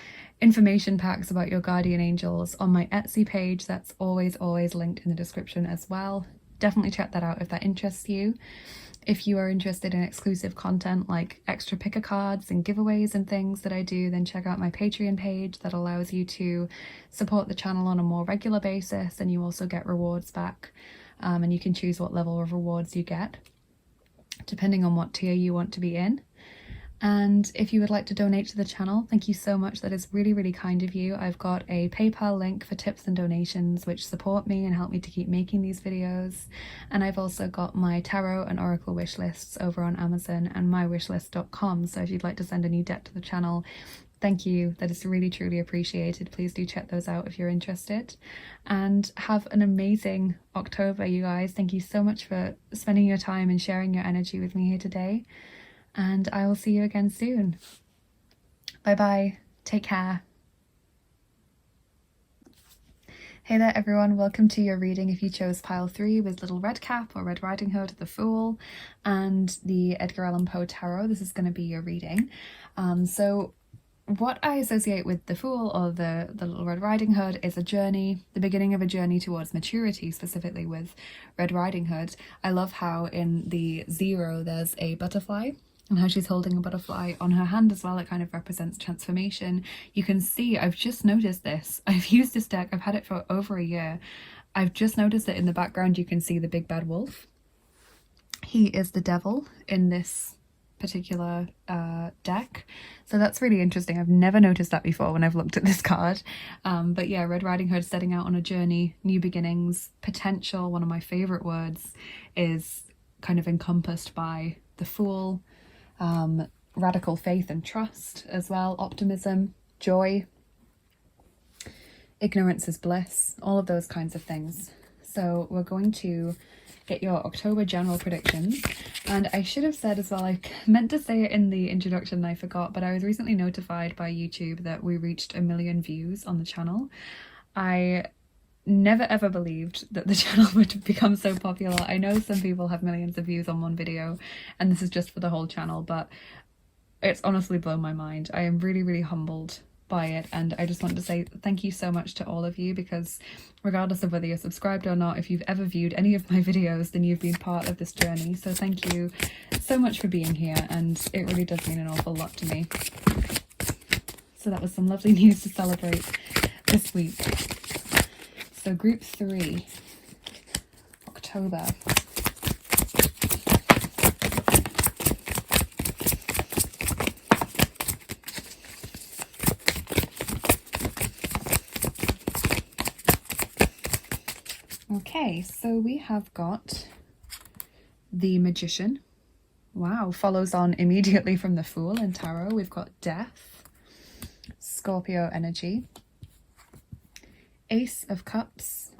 information packs about your guardian angels on my Etsy page. That's always linked in the description as well. Definitely check that out if that interests you. If you are interested in exclusive content like extra picker cards and giveaways and things that I do, then check out my Patreon page. That allows you to support the channel on a more regular basis, and you also get rewards back, and you can choose what level of rewards you get depending on what tier you want to be in. And if you would like to donate to the channel, thank you so much. That is really kind of you. I've got a PayPal link for tips and donations which support me and help me to keep making these videos. And I've also got my tarot and oracle wish lists over on Amazon and mywishlist.com. So if you'd like to send a new deck to the channel, thank you. That is really truly appreciated. Please do check those out if you're interested. And have an amazing October, you guys. Thank you so much for spending your time and sharing your energy with me here today. And I will see you again soon. Bye bye. Take care. Hey there everyone, welcome to your reading if you chose pile 3 with Little Red Cap or Red Riding Hood, the Fool, and the Edgar Allan Poe Tarot. This is going to be your reading. So what I associate with the Fool or the Little Red Riding Hood is a journey, the beginning of a journey towards maturity, specifically with Red Riding Hood. I love how in the 0 there's a butterfly, and how she's holding a butterfly on her hand as well. It kind of represents transformation. You can see, I've just noticed this. I've used this deck, I've had it for over a year. I've just noticed that in the background you can see the big bad wolf. He is the devil in this particular deck. So that's really interesting. I've never noticed that before when I've looked at this card. But yeah, Red Riding Hood setting out on a journey, new beginnings, potential. One of my favorite words is kind of encompassed by the Fool. Radical faith and trust as well, optimism, joy, ignorance is bliss, all of those kinds of things. So we're going to get your October general predictions. And I should have said as well, I meant to say it in the introduction and I forgot, but I was recently notified by YouTube that we reached 1 million views on the channel. I never ever believed that the channel would become so popular. I know some people have millions of views on one video and this is just for the whole channel, but it's honestly blown my mind. I am really, really humbled by it, and I just want to say thank you so much to all of you, because regardless of whether you're subscribed or not, if you've ever viewed any of my videos, then you've been part of this journey. So thank you so much for being here, and it really does mean an awful lot to me. So that was some lovely news to celebrate this week. So group 3, October. Okay, so we have got the Magician. Wow, follows on immediately from the Fool in Tarot. We've got Death, Scorpio energy, Ace of Cups,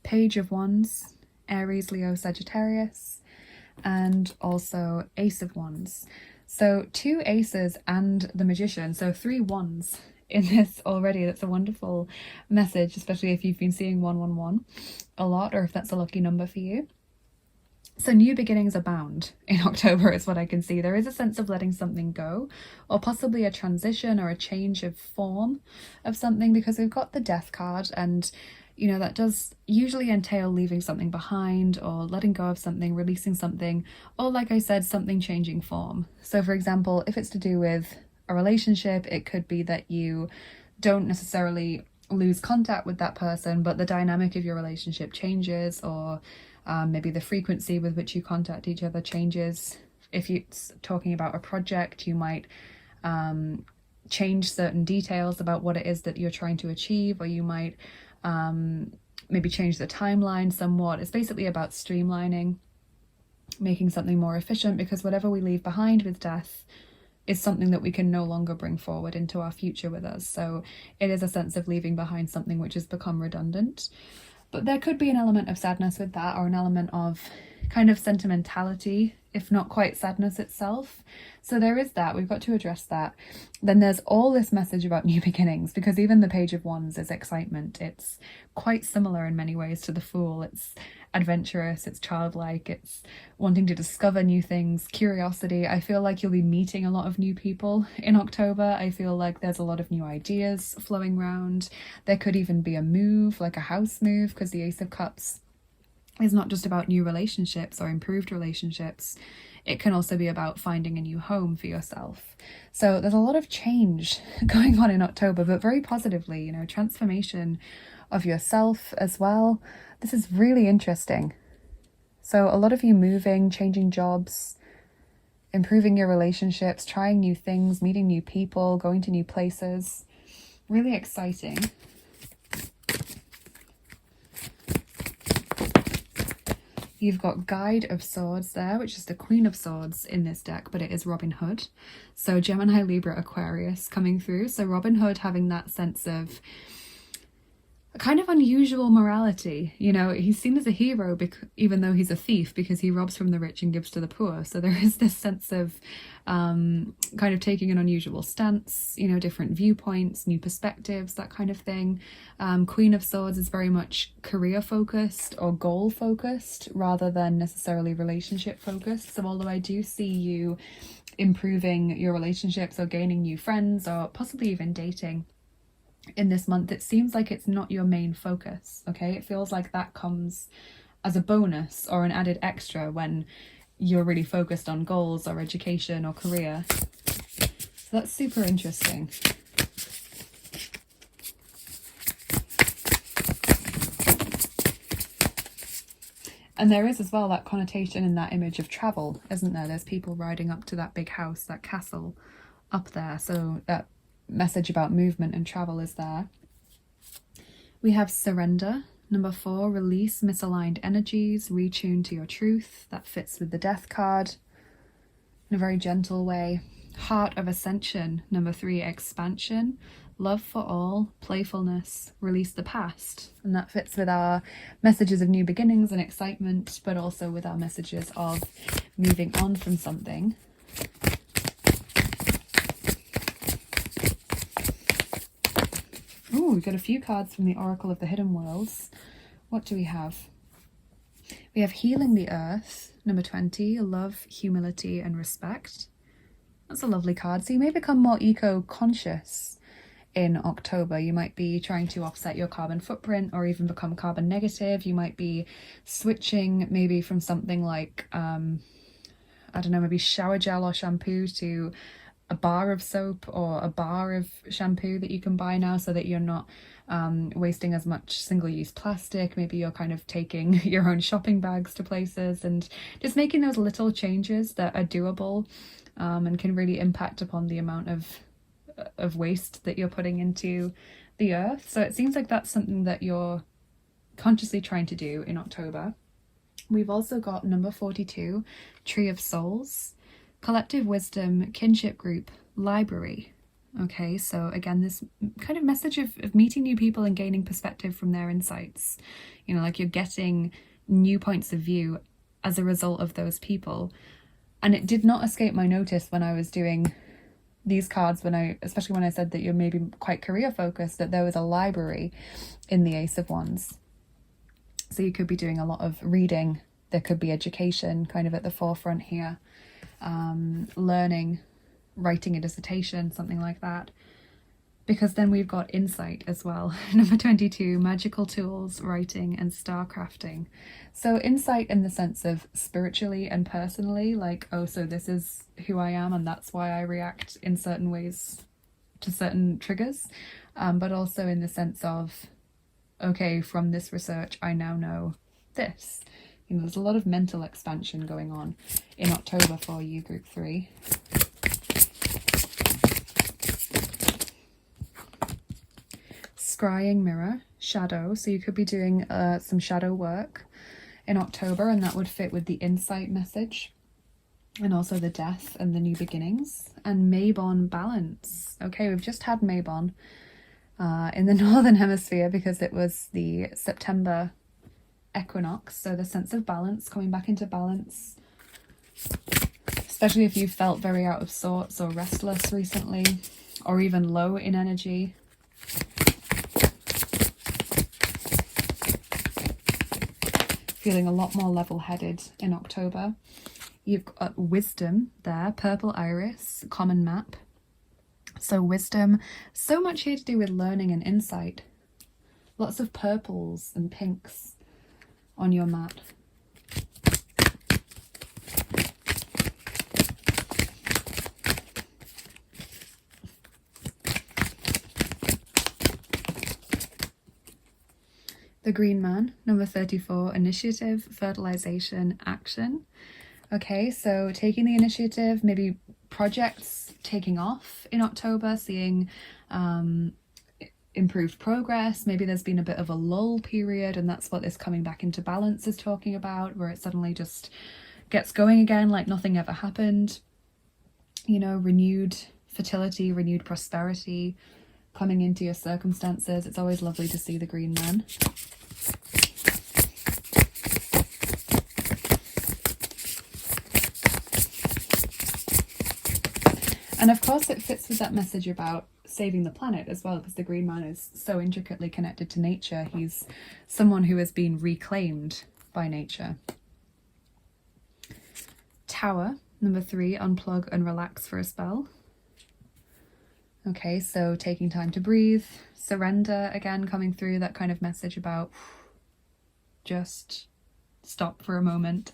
Page of Wands, Aries, Leo, Sagittarius, and also Ace of Wands. So 2 aces and the Magician, so 3 wands in this already. That's a wonderful message, especially if you've been seeing 111 a lot, or if that's a lucky number for you. So new beginnings abound in October is what I can see. There is a sense of letting something go, or possibly a transition or a change of form of something, because we've got the Death card, and you know, that does usually entail leaving something behind or letting go of something, releasing something, or like I said, something changing form. So for example, if it's to do with a relationship, it could be that you don't necessarily lose contact with that person, but the dynamic of your relationship changes, or maybe the frequency with which you contact each other changes. If you're talking about a project, you might change certain details about what it is that you're trying to achieve, or you might maybe change the timeline somewhat. It's basically about streamlining, making something more efficient, because whatever we leave behind with death is something that we can no longer bring forward into our future with us. So it is a sense of leaving behind something which has become redundant. But there could be an element of sadness with that, or an element of kind of sentimentality, if not quite sadness itself. So there is that. We've got to address that. Then there's all this message about new beginnings, because even the Page of Wands is excitement. It's quite similar in many ways to the Fool. It's adventurous, it's childlike, it's wanting to discover new things, curiosity. I feel like you'll be meeting a lot of new people in October. I feel like there's a lot of new ideas flowing around. There could even be a move, like a house move, because the Ace of Cups is not just about new relationships or improved relationships. It can also be about finding a new home for yourself. So there's a lot of change going on in October, but very positively, you know, transformation of yourself as well. This is really interesting. So a lot of you moving, changing jobs, improving your relationships, trying new things, meeting new people, going to new places. Really exciting. You've got Guide of Swords there, which is the Queen of Swords in this deck, but it is Robin Hood. So Gemini, Libra, Aquarius coming through. So Robin Hood having that sense of a kind of unusual morality. You know, he's seen as a hero even though he's a thief, because he robs from the rich and gives to the poor. So there is this sense of kind of taking an unusual stance, you know, different viewpoints, new perspectives, that kind of thing. Queen of Swords is very much career focused or goal focused rather than necessarily relationship focused. So although I do see you improving your relationships or gaining new friends or possibly even dating in this month, it seems like it's not your main focus. Okay, it feels like that comes as a bonus or an added extra when you're really focused on goals or education or career. So that's super interesting. And there is as well that connotation in that image of travel, isn't there? There's people riding up to that big house, that castle up there. So that message about movement and travel is there. We have Surrender. Number 4, release misaligned energies, retune to your truth. That fits with the Death card in a very gentle way. Heart of Ascension, number 3, expansion, love for all, playfulness, release the past. And that fits with our messages of new beginnings and excitement, but also with our messages of moving on from something. Oh, we've got a few cards from the Oracle of the Hidden Worlds. What do we have? We have Healing the Earth, number 20, love, humility, and respect. That's a lovely card. So you may become more eco-conscious in October. You might be trying to offset your carbon footprint or even become carbon negative. You might be switching maybe from something like, I don't know, maybe shower gel or shampoo to a bar of soap or a bar of shampoo that you can buy now, so that you're not wasting as much single-use plastic. Maybe you're kind of taking your own shopping bags to places and just making those little changes that are doable and can really impact upon the amount of waste that you're putting into the earth. So it seems like that's something that you're consciously trying to do in October. We've also got number 42, Tree of Souls, collective wisdom, kinship group, library. Okay, so again, this kind of message of meeting new people and gaining perspective from their insights. You know, like you're getting new points of view as a result of those people. And it did not escape my notice when I was doing these cards, especially when I said that you're maybe quite career focused, that there was a library in the Ace of Wands. So you could be doing a lot of reading. There could be education kind of at the forefront here. Learning, writing a dissertation, something like that. Because then we've got insight as well. Number 22, magical tools, writing, and star crafting. So insight in the sense of spiritually and personally, like, oh, so this is who I am and that's why I react in certain ways to certain triggers. But also in the sense of, okay, from this research, I now know this. You know, there's a lot of mental expansion going on in October for you, Group 3. Scrying mirror, shadow. So you could be doing some shadow work in October, and that would fit with the insight message. And also the death and the new beginnings. And Mabon balance. Okay, we've just had Mabon in the Northern Hemisphere because it was the September equinox. So the sense of balance, coming back into balance. Especially if you felt very out of sorts or restless recently, or even low in energy. Feeling a lot more level-headed in October. You've got wisdom there, purple iris, common map. So wisdom, so much here to do with learning and insight. Lots of purples and pinks on your mat. The Green Man, number 34, initiative, fertilization, action. Okay, so taking the initiative, maybe projects taking off in October, seeing improved progress. Maybe there's been a bit of a lull period, and that's what this coming back into balance is talking about, where it suddenly just gets going again like nothing ever happened. You know, renewed fertility, renewed prosperity coming into your circumstances. It's always lovely to see the Green Man. And of course it fits with that message about saving the planet as well, because the Green Man is so intricately connected to nature. He's someone who has been reclaimed by nature. Tower, number 3, unplug and relax for a spell. Okay, so taking time to breathe, surrender, again coming through, that kind of message about just stop for a moment,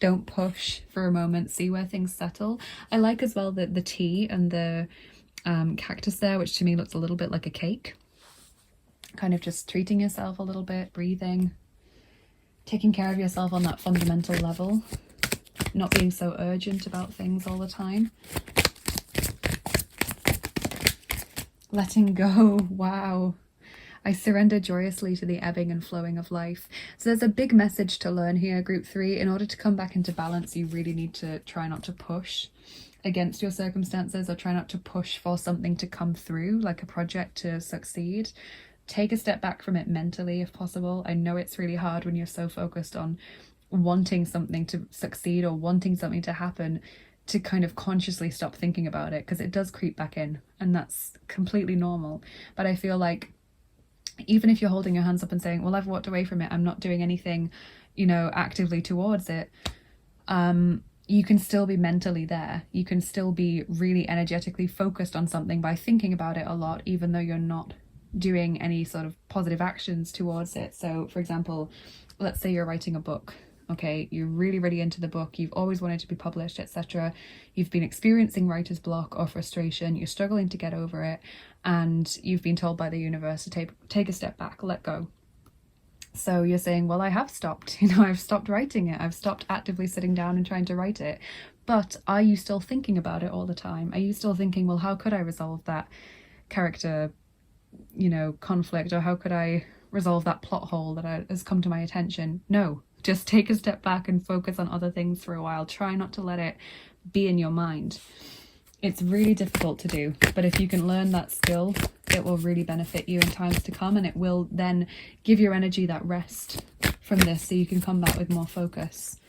don't push for a moment, see where things settle. I like as well that the tea and the cactus there, which to me looks a little bit like a cake. Kind of just treating yourself a little bit, breathing, taking care of yourself on that fundamental level, not being so urgent about things all the time. Letting go, wow. I surrender joyously to the ebbing and flowing of life. So there's a big message to learn here, Group 3. In order to come back into balance, you really need to try not to push against your circumstances, or try not to push for something to come through, like a project to succeed. Take a step back from it mentally if possible. I know it's really hard when you're so focused on wanting something to succeed or wanting something to happen, to kind of consciously stop thinking about it, because it does creep back in, and that's completely normal. But I feel like even if you're holding your hands up and saying, well, I've walked away from it, I'm not doing anything, you know, actively towards it, you can still be mentally there. You can still be really energetically focused on something by thinking about it a lot, even though you're not doing any sort of positive actions towards it. So for example, let's say you're writing a book. Okay, you're really, really into the book, you've always wanted to be published, etc. You've been experiencing writer's block or frustration, you're struggling to get over it, and you've been told by the universe to take a step back, let go. So you're saying, well, I have stopped, you know, I've stopped writing it, I've stopped actively sitting down and trying to write it. But are you still thinking about it all the time? Are you still thinking, well, how could I resolve that character, you know, conflict, or how could I resolve that plot hole that has come to my attention? No. Just take a step back and focus on other things for a while. Try not to let it be in your mind. It's really difficult to do, but if you can learn that skill, it will really benefit you in times to come, and it will then give your energy that rest from this, so you can come back with more focus.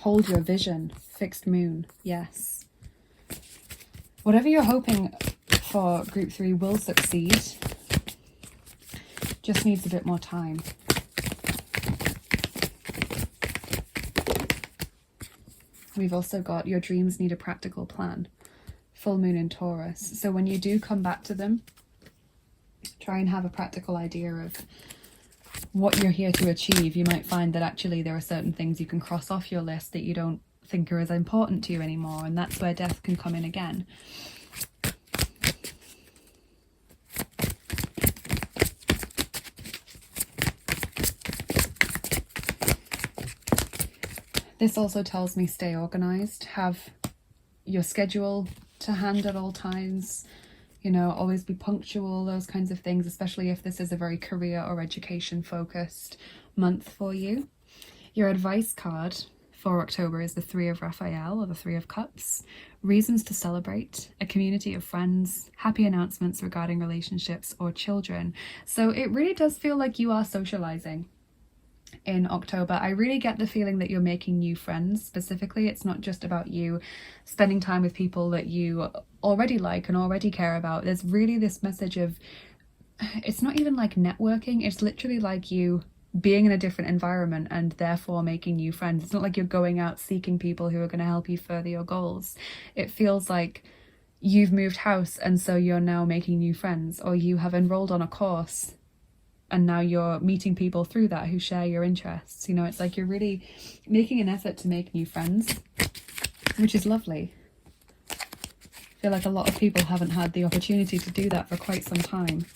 Hold your vision. Fixed moon. Yes. Whatever you're hoping for, group 3 will succeed. Just needs a bit more time. We've also got your dreams need a practical plan. Full moon in Taurus. So when you do come back to them, try and have a practical idea of what you're here to achieve. You might find that actually there are certain things you can cross off your list that you don't think are as important to you anymore, and that's where death can come in again. This also tells me stay organized, have your schedule to hand at all times, you know, always be punctual, those kinds of things, especially if this is a very career or education focused month for you. Your advice card for October is the 3 of Raphael, or the 3 of Cups. Reasons to celebrate, a community of friends, happy announcements regarding relationships or children. So it really does feel like you are socializing in October. I really get the feeling that you're making new friends. Specifically, it's not just about you spending time with people that you already like and already care about. There's really this message of, it's not even like networking, it's literally like you being in a different environment and therefore making new friends. It's not like you're going out seeking people who are going to help you further your goals. It feels like you've moved house and so you're now making new friends, or you have enrolled on a course and now you're meeting people through that who share your interests. You know, it's like you're really making an effort to make new friends, which is lovely. I feel like a lot of people haven't had the opportunity to do that for quite some time.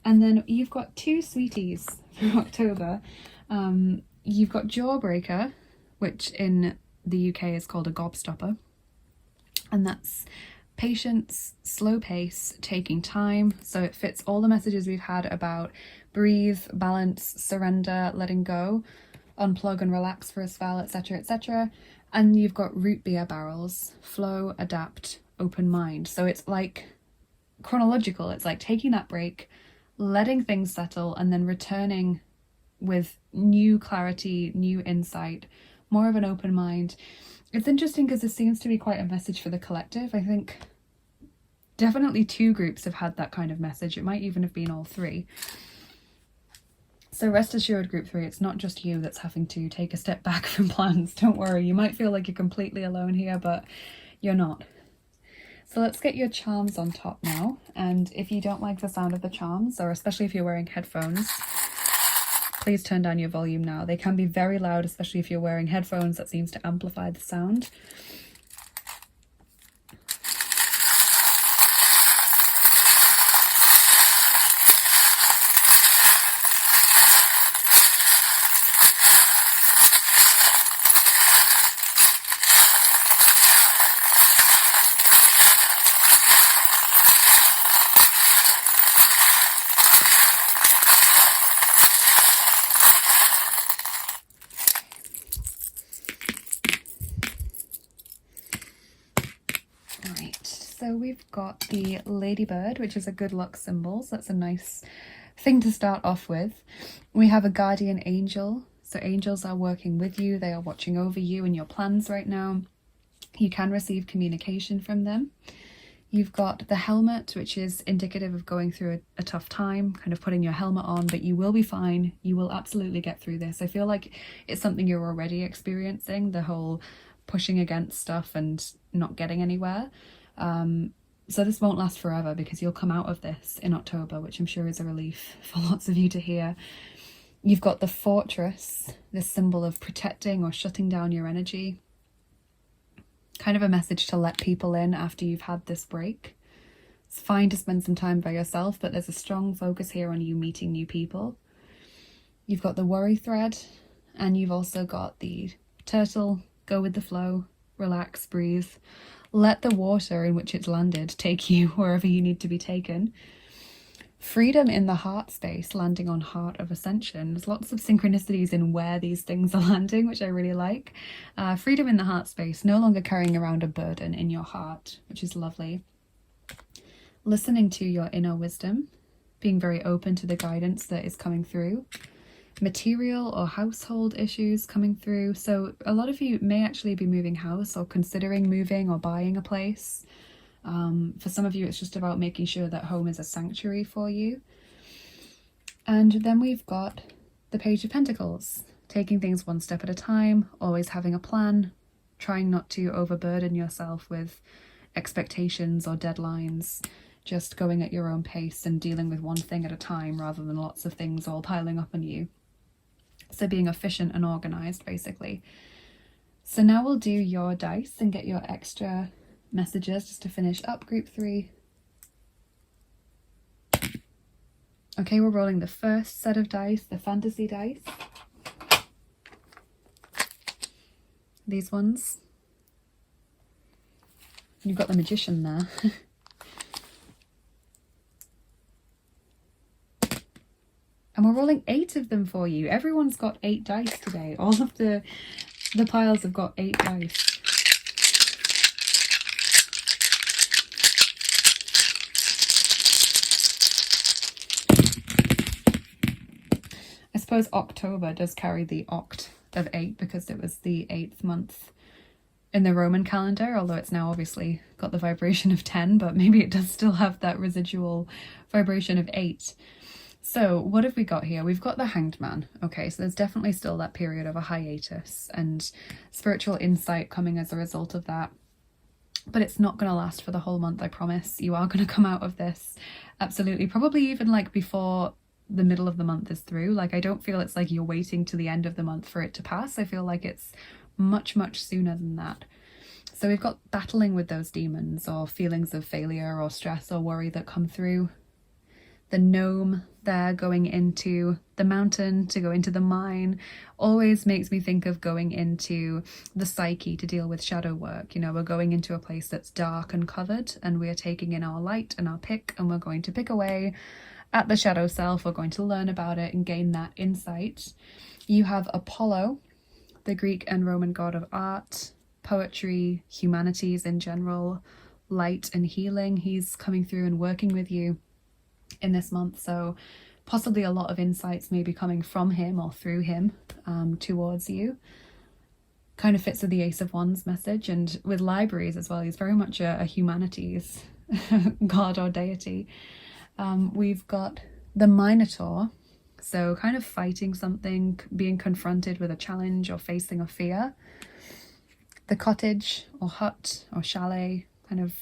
And then you've got 2 sweeties for October. You've got Jawbreaker, which in the UK is called a gobstopper. And that's patience, slow pace, taking time. So it fits all the messages we've had about breathe, balance, surrender, letting go, unplug and relax for a spell, etc., etc. And you've got root beer barrels, flow, adapt, open mind. So it's like chronological. It's like taking that break, letting things settle, and then returning with new clarity, new insight, more of an open mind. It's interesting because this seems to be quite a message for the collective. I think definitely 2 groups have had that kind of message. It might even have been all 3. So rest assured, group 3, it's not just you that's having to take a step back from plans. Don't worry, you might feel like you're completely alone here, but you're not. So let's get your charms on top now. And if you don't like the sound of the charms, or especially if you're wearing headphones, please turn down your volume now. They can be very loud, especially if you're wearing headphones. That seems to amplify the sound. So we've got the ladybird, which is a good luck symbol. So that's a nice thing to start off with. We have a guardian angel. So angels are working with you. They are watching over you and your plans right now. You can receive communication from them. You've got the helmet, which is indicative of going through a tough time, kind of putting your helmet on, but you will be fine. You will absolutely get through this. I feel like it's something you're already experiencing, the whole pushing against stuff and not getting anywhere. So this won't last forever because you'll come out of this in October, which I'm sure is a relief for lots of you to hear. You've got the fortress, this symbol of protecting or shutting down your energy. Kind of a message to let people in after you've had this break. It's fine to spend some time by yourself, but there's a strong focus here on you meeting new people. You've got the worry thread, and you've also got the turtle, go with the flow, relax, breathe. Let the water in which it's landed take you wherever you need to be taken. Freedom in the heart space, landing on Heart of Ascension. There's lots of synchronicities in where these things are landing, which I really like. Freedom in the heart space, no longer carrying around a burden in your heart, which is lovely. Listening to your inner wisdom, being very open to the guidance that is coming through. Material or household issues coming through. So a lot of you may actually be moving house or considering moving or buying a place. For some of you, it's just about making sure that home is a sanctuary for you. And then we've got the Page of Pentacles, taking things one step at a time, always having a plan, trying not to overburden yourself with expectations or deadlines, just going at your own pace and dealing with one thing at a time rather than lots of things all piling up on you. So being efficient and organized, basically. So now we'll do your dice and get your extra messages just to finish up group 3. Okay, we're rolling the first set of dice, the fantasy dice. These ones. You've got the magician there. And we're rolling 8 of them for you. Everyone's got 8 dice today. All of the piles have got 8 dice. I suppose October does carry the oct of 8 because it was the 8th month in the Roman calendar, although it's now obviously got the vibration of 10, but maybe it does still have that residual vibration of 8. So what have we got here? We've got the Hanged Man. Okay, so there's definitely still that period of a hiatus and spiritual insight coming as a result of that. But it's not going to last for the whole month, I promise. You are going to come out of this, absolutely. Probably even like before the middle of the month is through. Like, I don't feel it's like you're waiting to the end of the month for it to pass. I feel like it's much, much sooner than that. So we've got battling with those demons or feelings of failure or stress or worry that come through. The gnome there going into the mountain to go into the mine always makes me think of going into the psyche to deal with shadow work. You know, we're going into a place that's dark and covered, and we are taking in our light and our pick, and we're going to pick away at the shadow self. We're going to learn about it and gain that insight. You have Apollo, the Greek and Roman god of art, poetry, humanities in general, light and healing. He's coming through and working with you in this month, so possibly a lot of insights may be coming from him or through him towards you. Kind of fits with the Ace of Wands message, and with libraries as well. He's very much a humanities god or deity. We've got the Minotaur, so kind of fighting something, being confronted with a challenge or facing a fear. The cottage or hut or chalet, kind of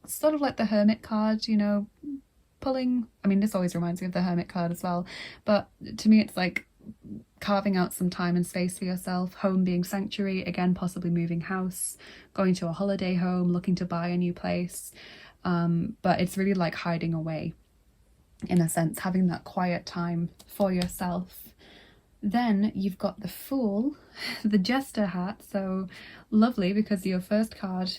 sort of like the Hermit card, you know, pulling, I mean, this always reminds me of the Hermit card as well, but to me it's like carving out some time and space for yourself. Home being sanctuary, again, possibly moving house, going to a holiday home, looking to buy a new place, but it's really like hiding away in a sense, having that quiet time for yourself. Then you've got the Fool, the Jester hat, so lovely because your first card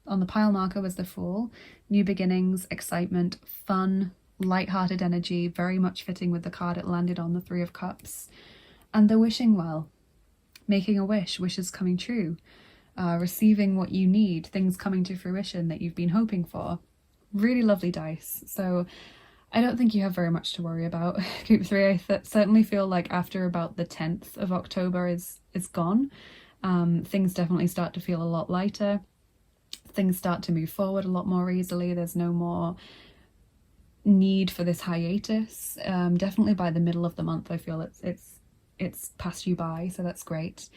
on the pile marker was the Fool. New beginnings, excitement, fun, light-hearted energy, very much fitting with the card it landed on, the Three of Cups. And the Wishing Well, making a wish, wishes coming true. receiving what you need, things coming to fruition that you've been hoping for. Really lovely dice. So I don't think you have very much to worry about. Group 3, I certainly feel like after about the 10th of October is gone, things definitely start to feel a lot lighter. Things start to move forward a lot more easily. There's no more need for this hiatus. Definitely by the middle of the month, I feel it's passed you by, so that's great.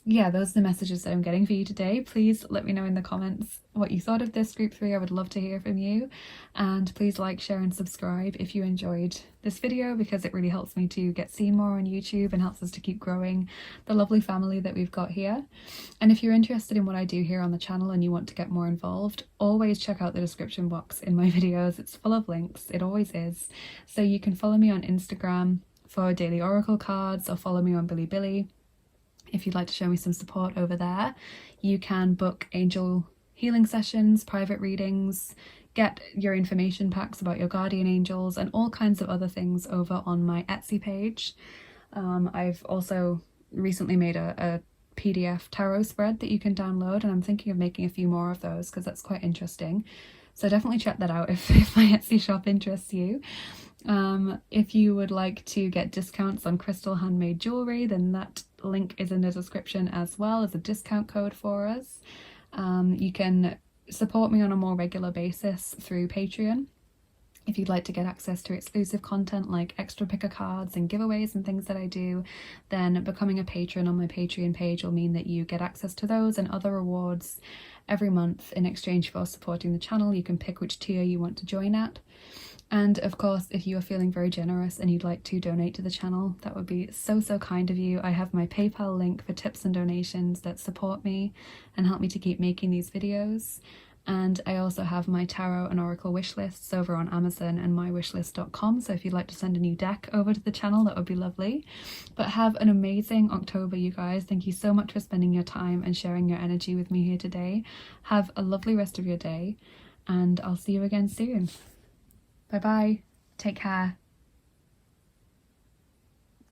Yeah, those are the messages that I'm getting for you today. Please let me know in the comments what you thought of this group 3. I would love to hear from you. And please like, share and subscribe if you enjoyed this video, because it really helps me to get seen more on YouTube and helps us to keep growing the lovely family that we've got here. And if you're interested in what I do here on the channel and you want to get more involved, always check out the description box in my videos. It's full of links, it always is. So you can follow me on Instagram for daily oracle cards, or follow me on Bilibili if you'd like to show me some support over there. You can book angel healing sessions, private readings, get your information packs about your guardian angels, and all kinds of other things over on my Etsy page. I've also recently made a PDF tarot spread that you can download, and I'm thinking of making a few more of those because that's quite interesting. So definitely check that out if my Etsy shop interests you. If you would like to get discounts on crystal handmade jewellery, then that link is in the description as well as a discount code for us. You can support me on a more regular basis through Patreon. If you'd like to get access to exclusive content like extra picker cards and giveaways and things that I do, then becoming a patron on my Patreon page will mean that you get access to those and other rewards every month in exchange for supporting the channel. You can pick which tier you want to join at. And of course, if you are feeling very generous and you'd like to donate to the channel, that would be so kind of you. I have my PayPal link for tips and donations that support me and help me to keep making these videos. And I also have my tarot and oracle wish lists over on Amazon and mywishlist.com. So if you'd like to send a new deck over to the channel, that would be lovely. But have an amazing October, you guys. Thank you so much for spending your time and sharing your energy with me here today. Have a lovely rest of your day, and I'll see you again soon. Bye bye. Take care.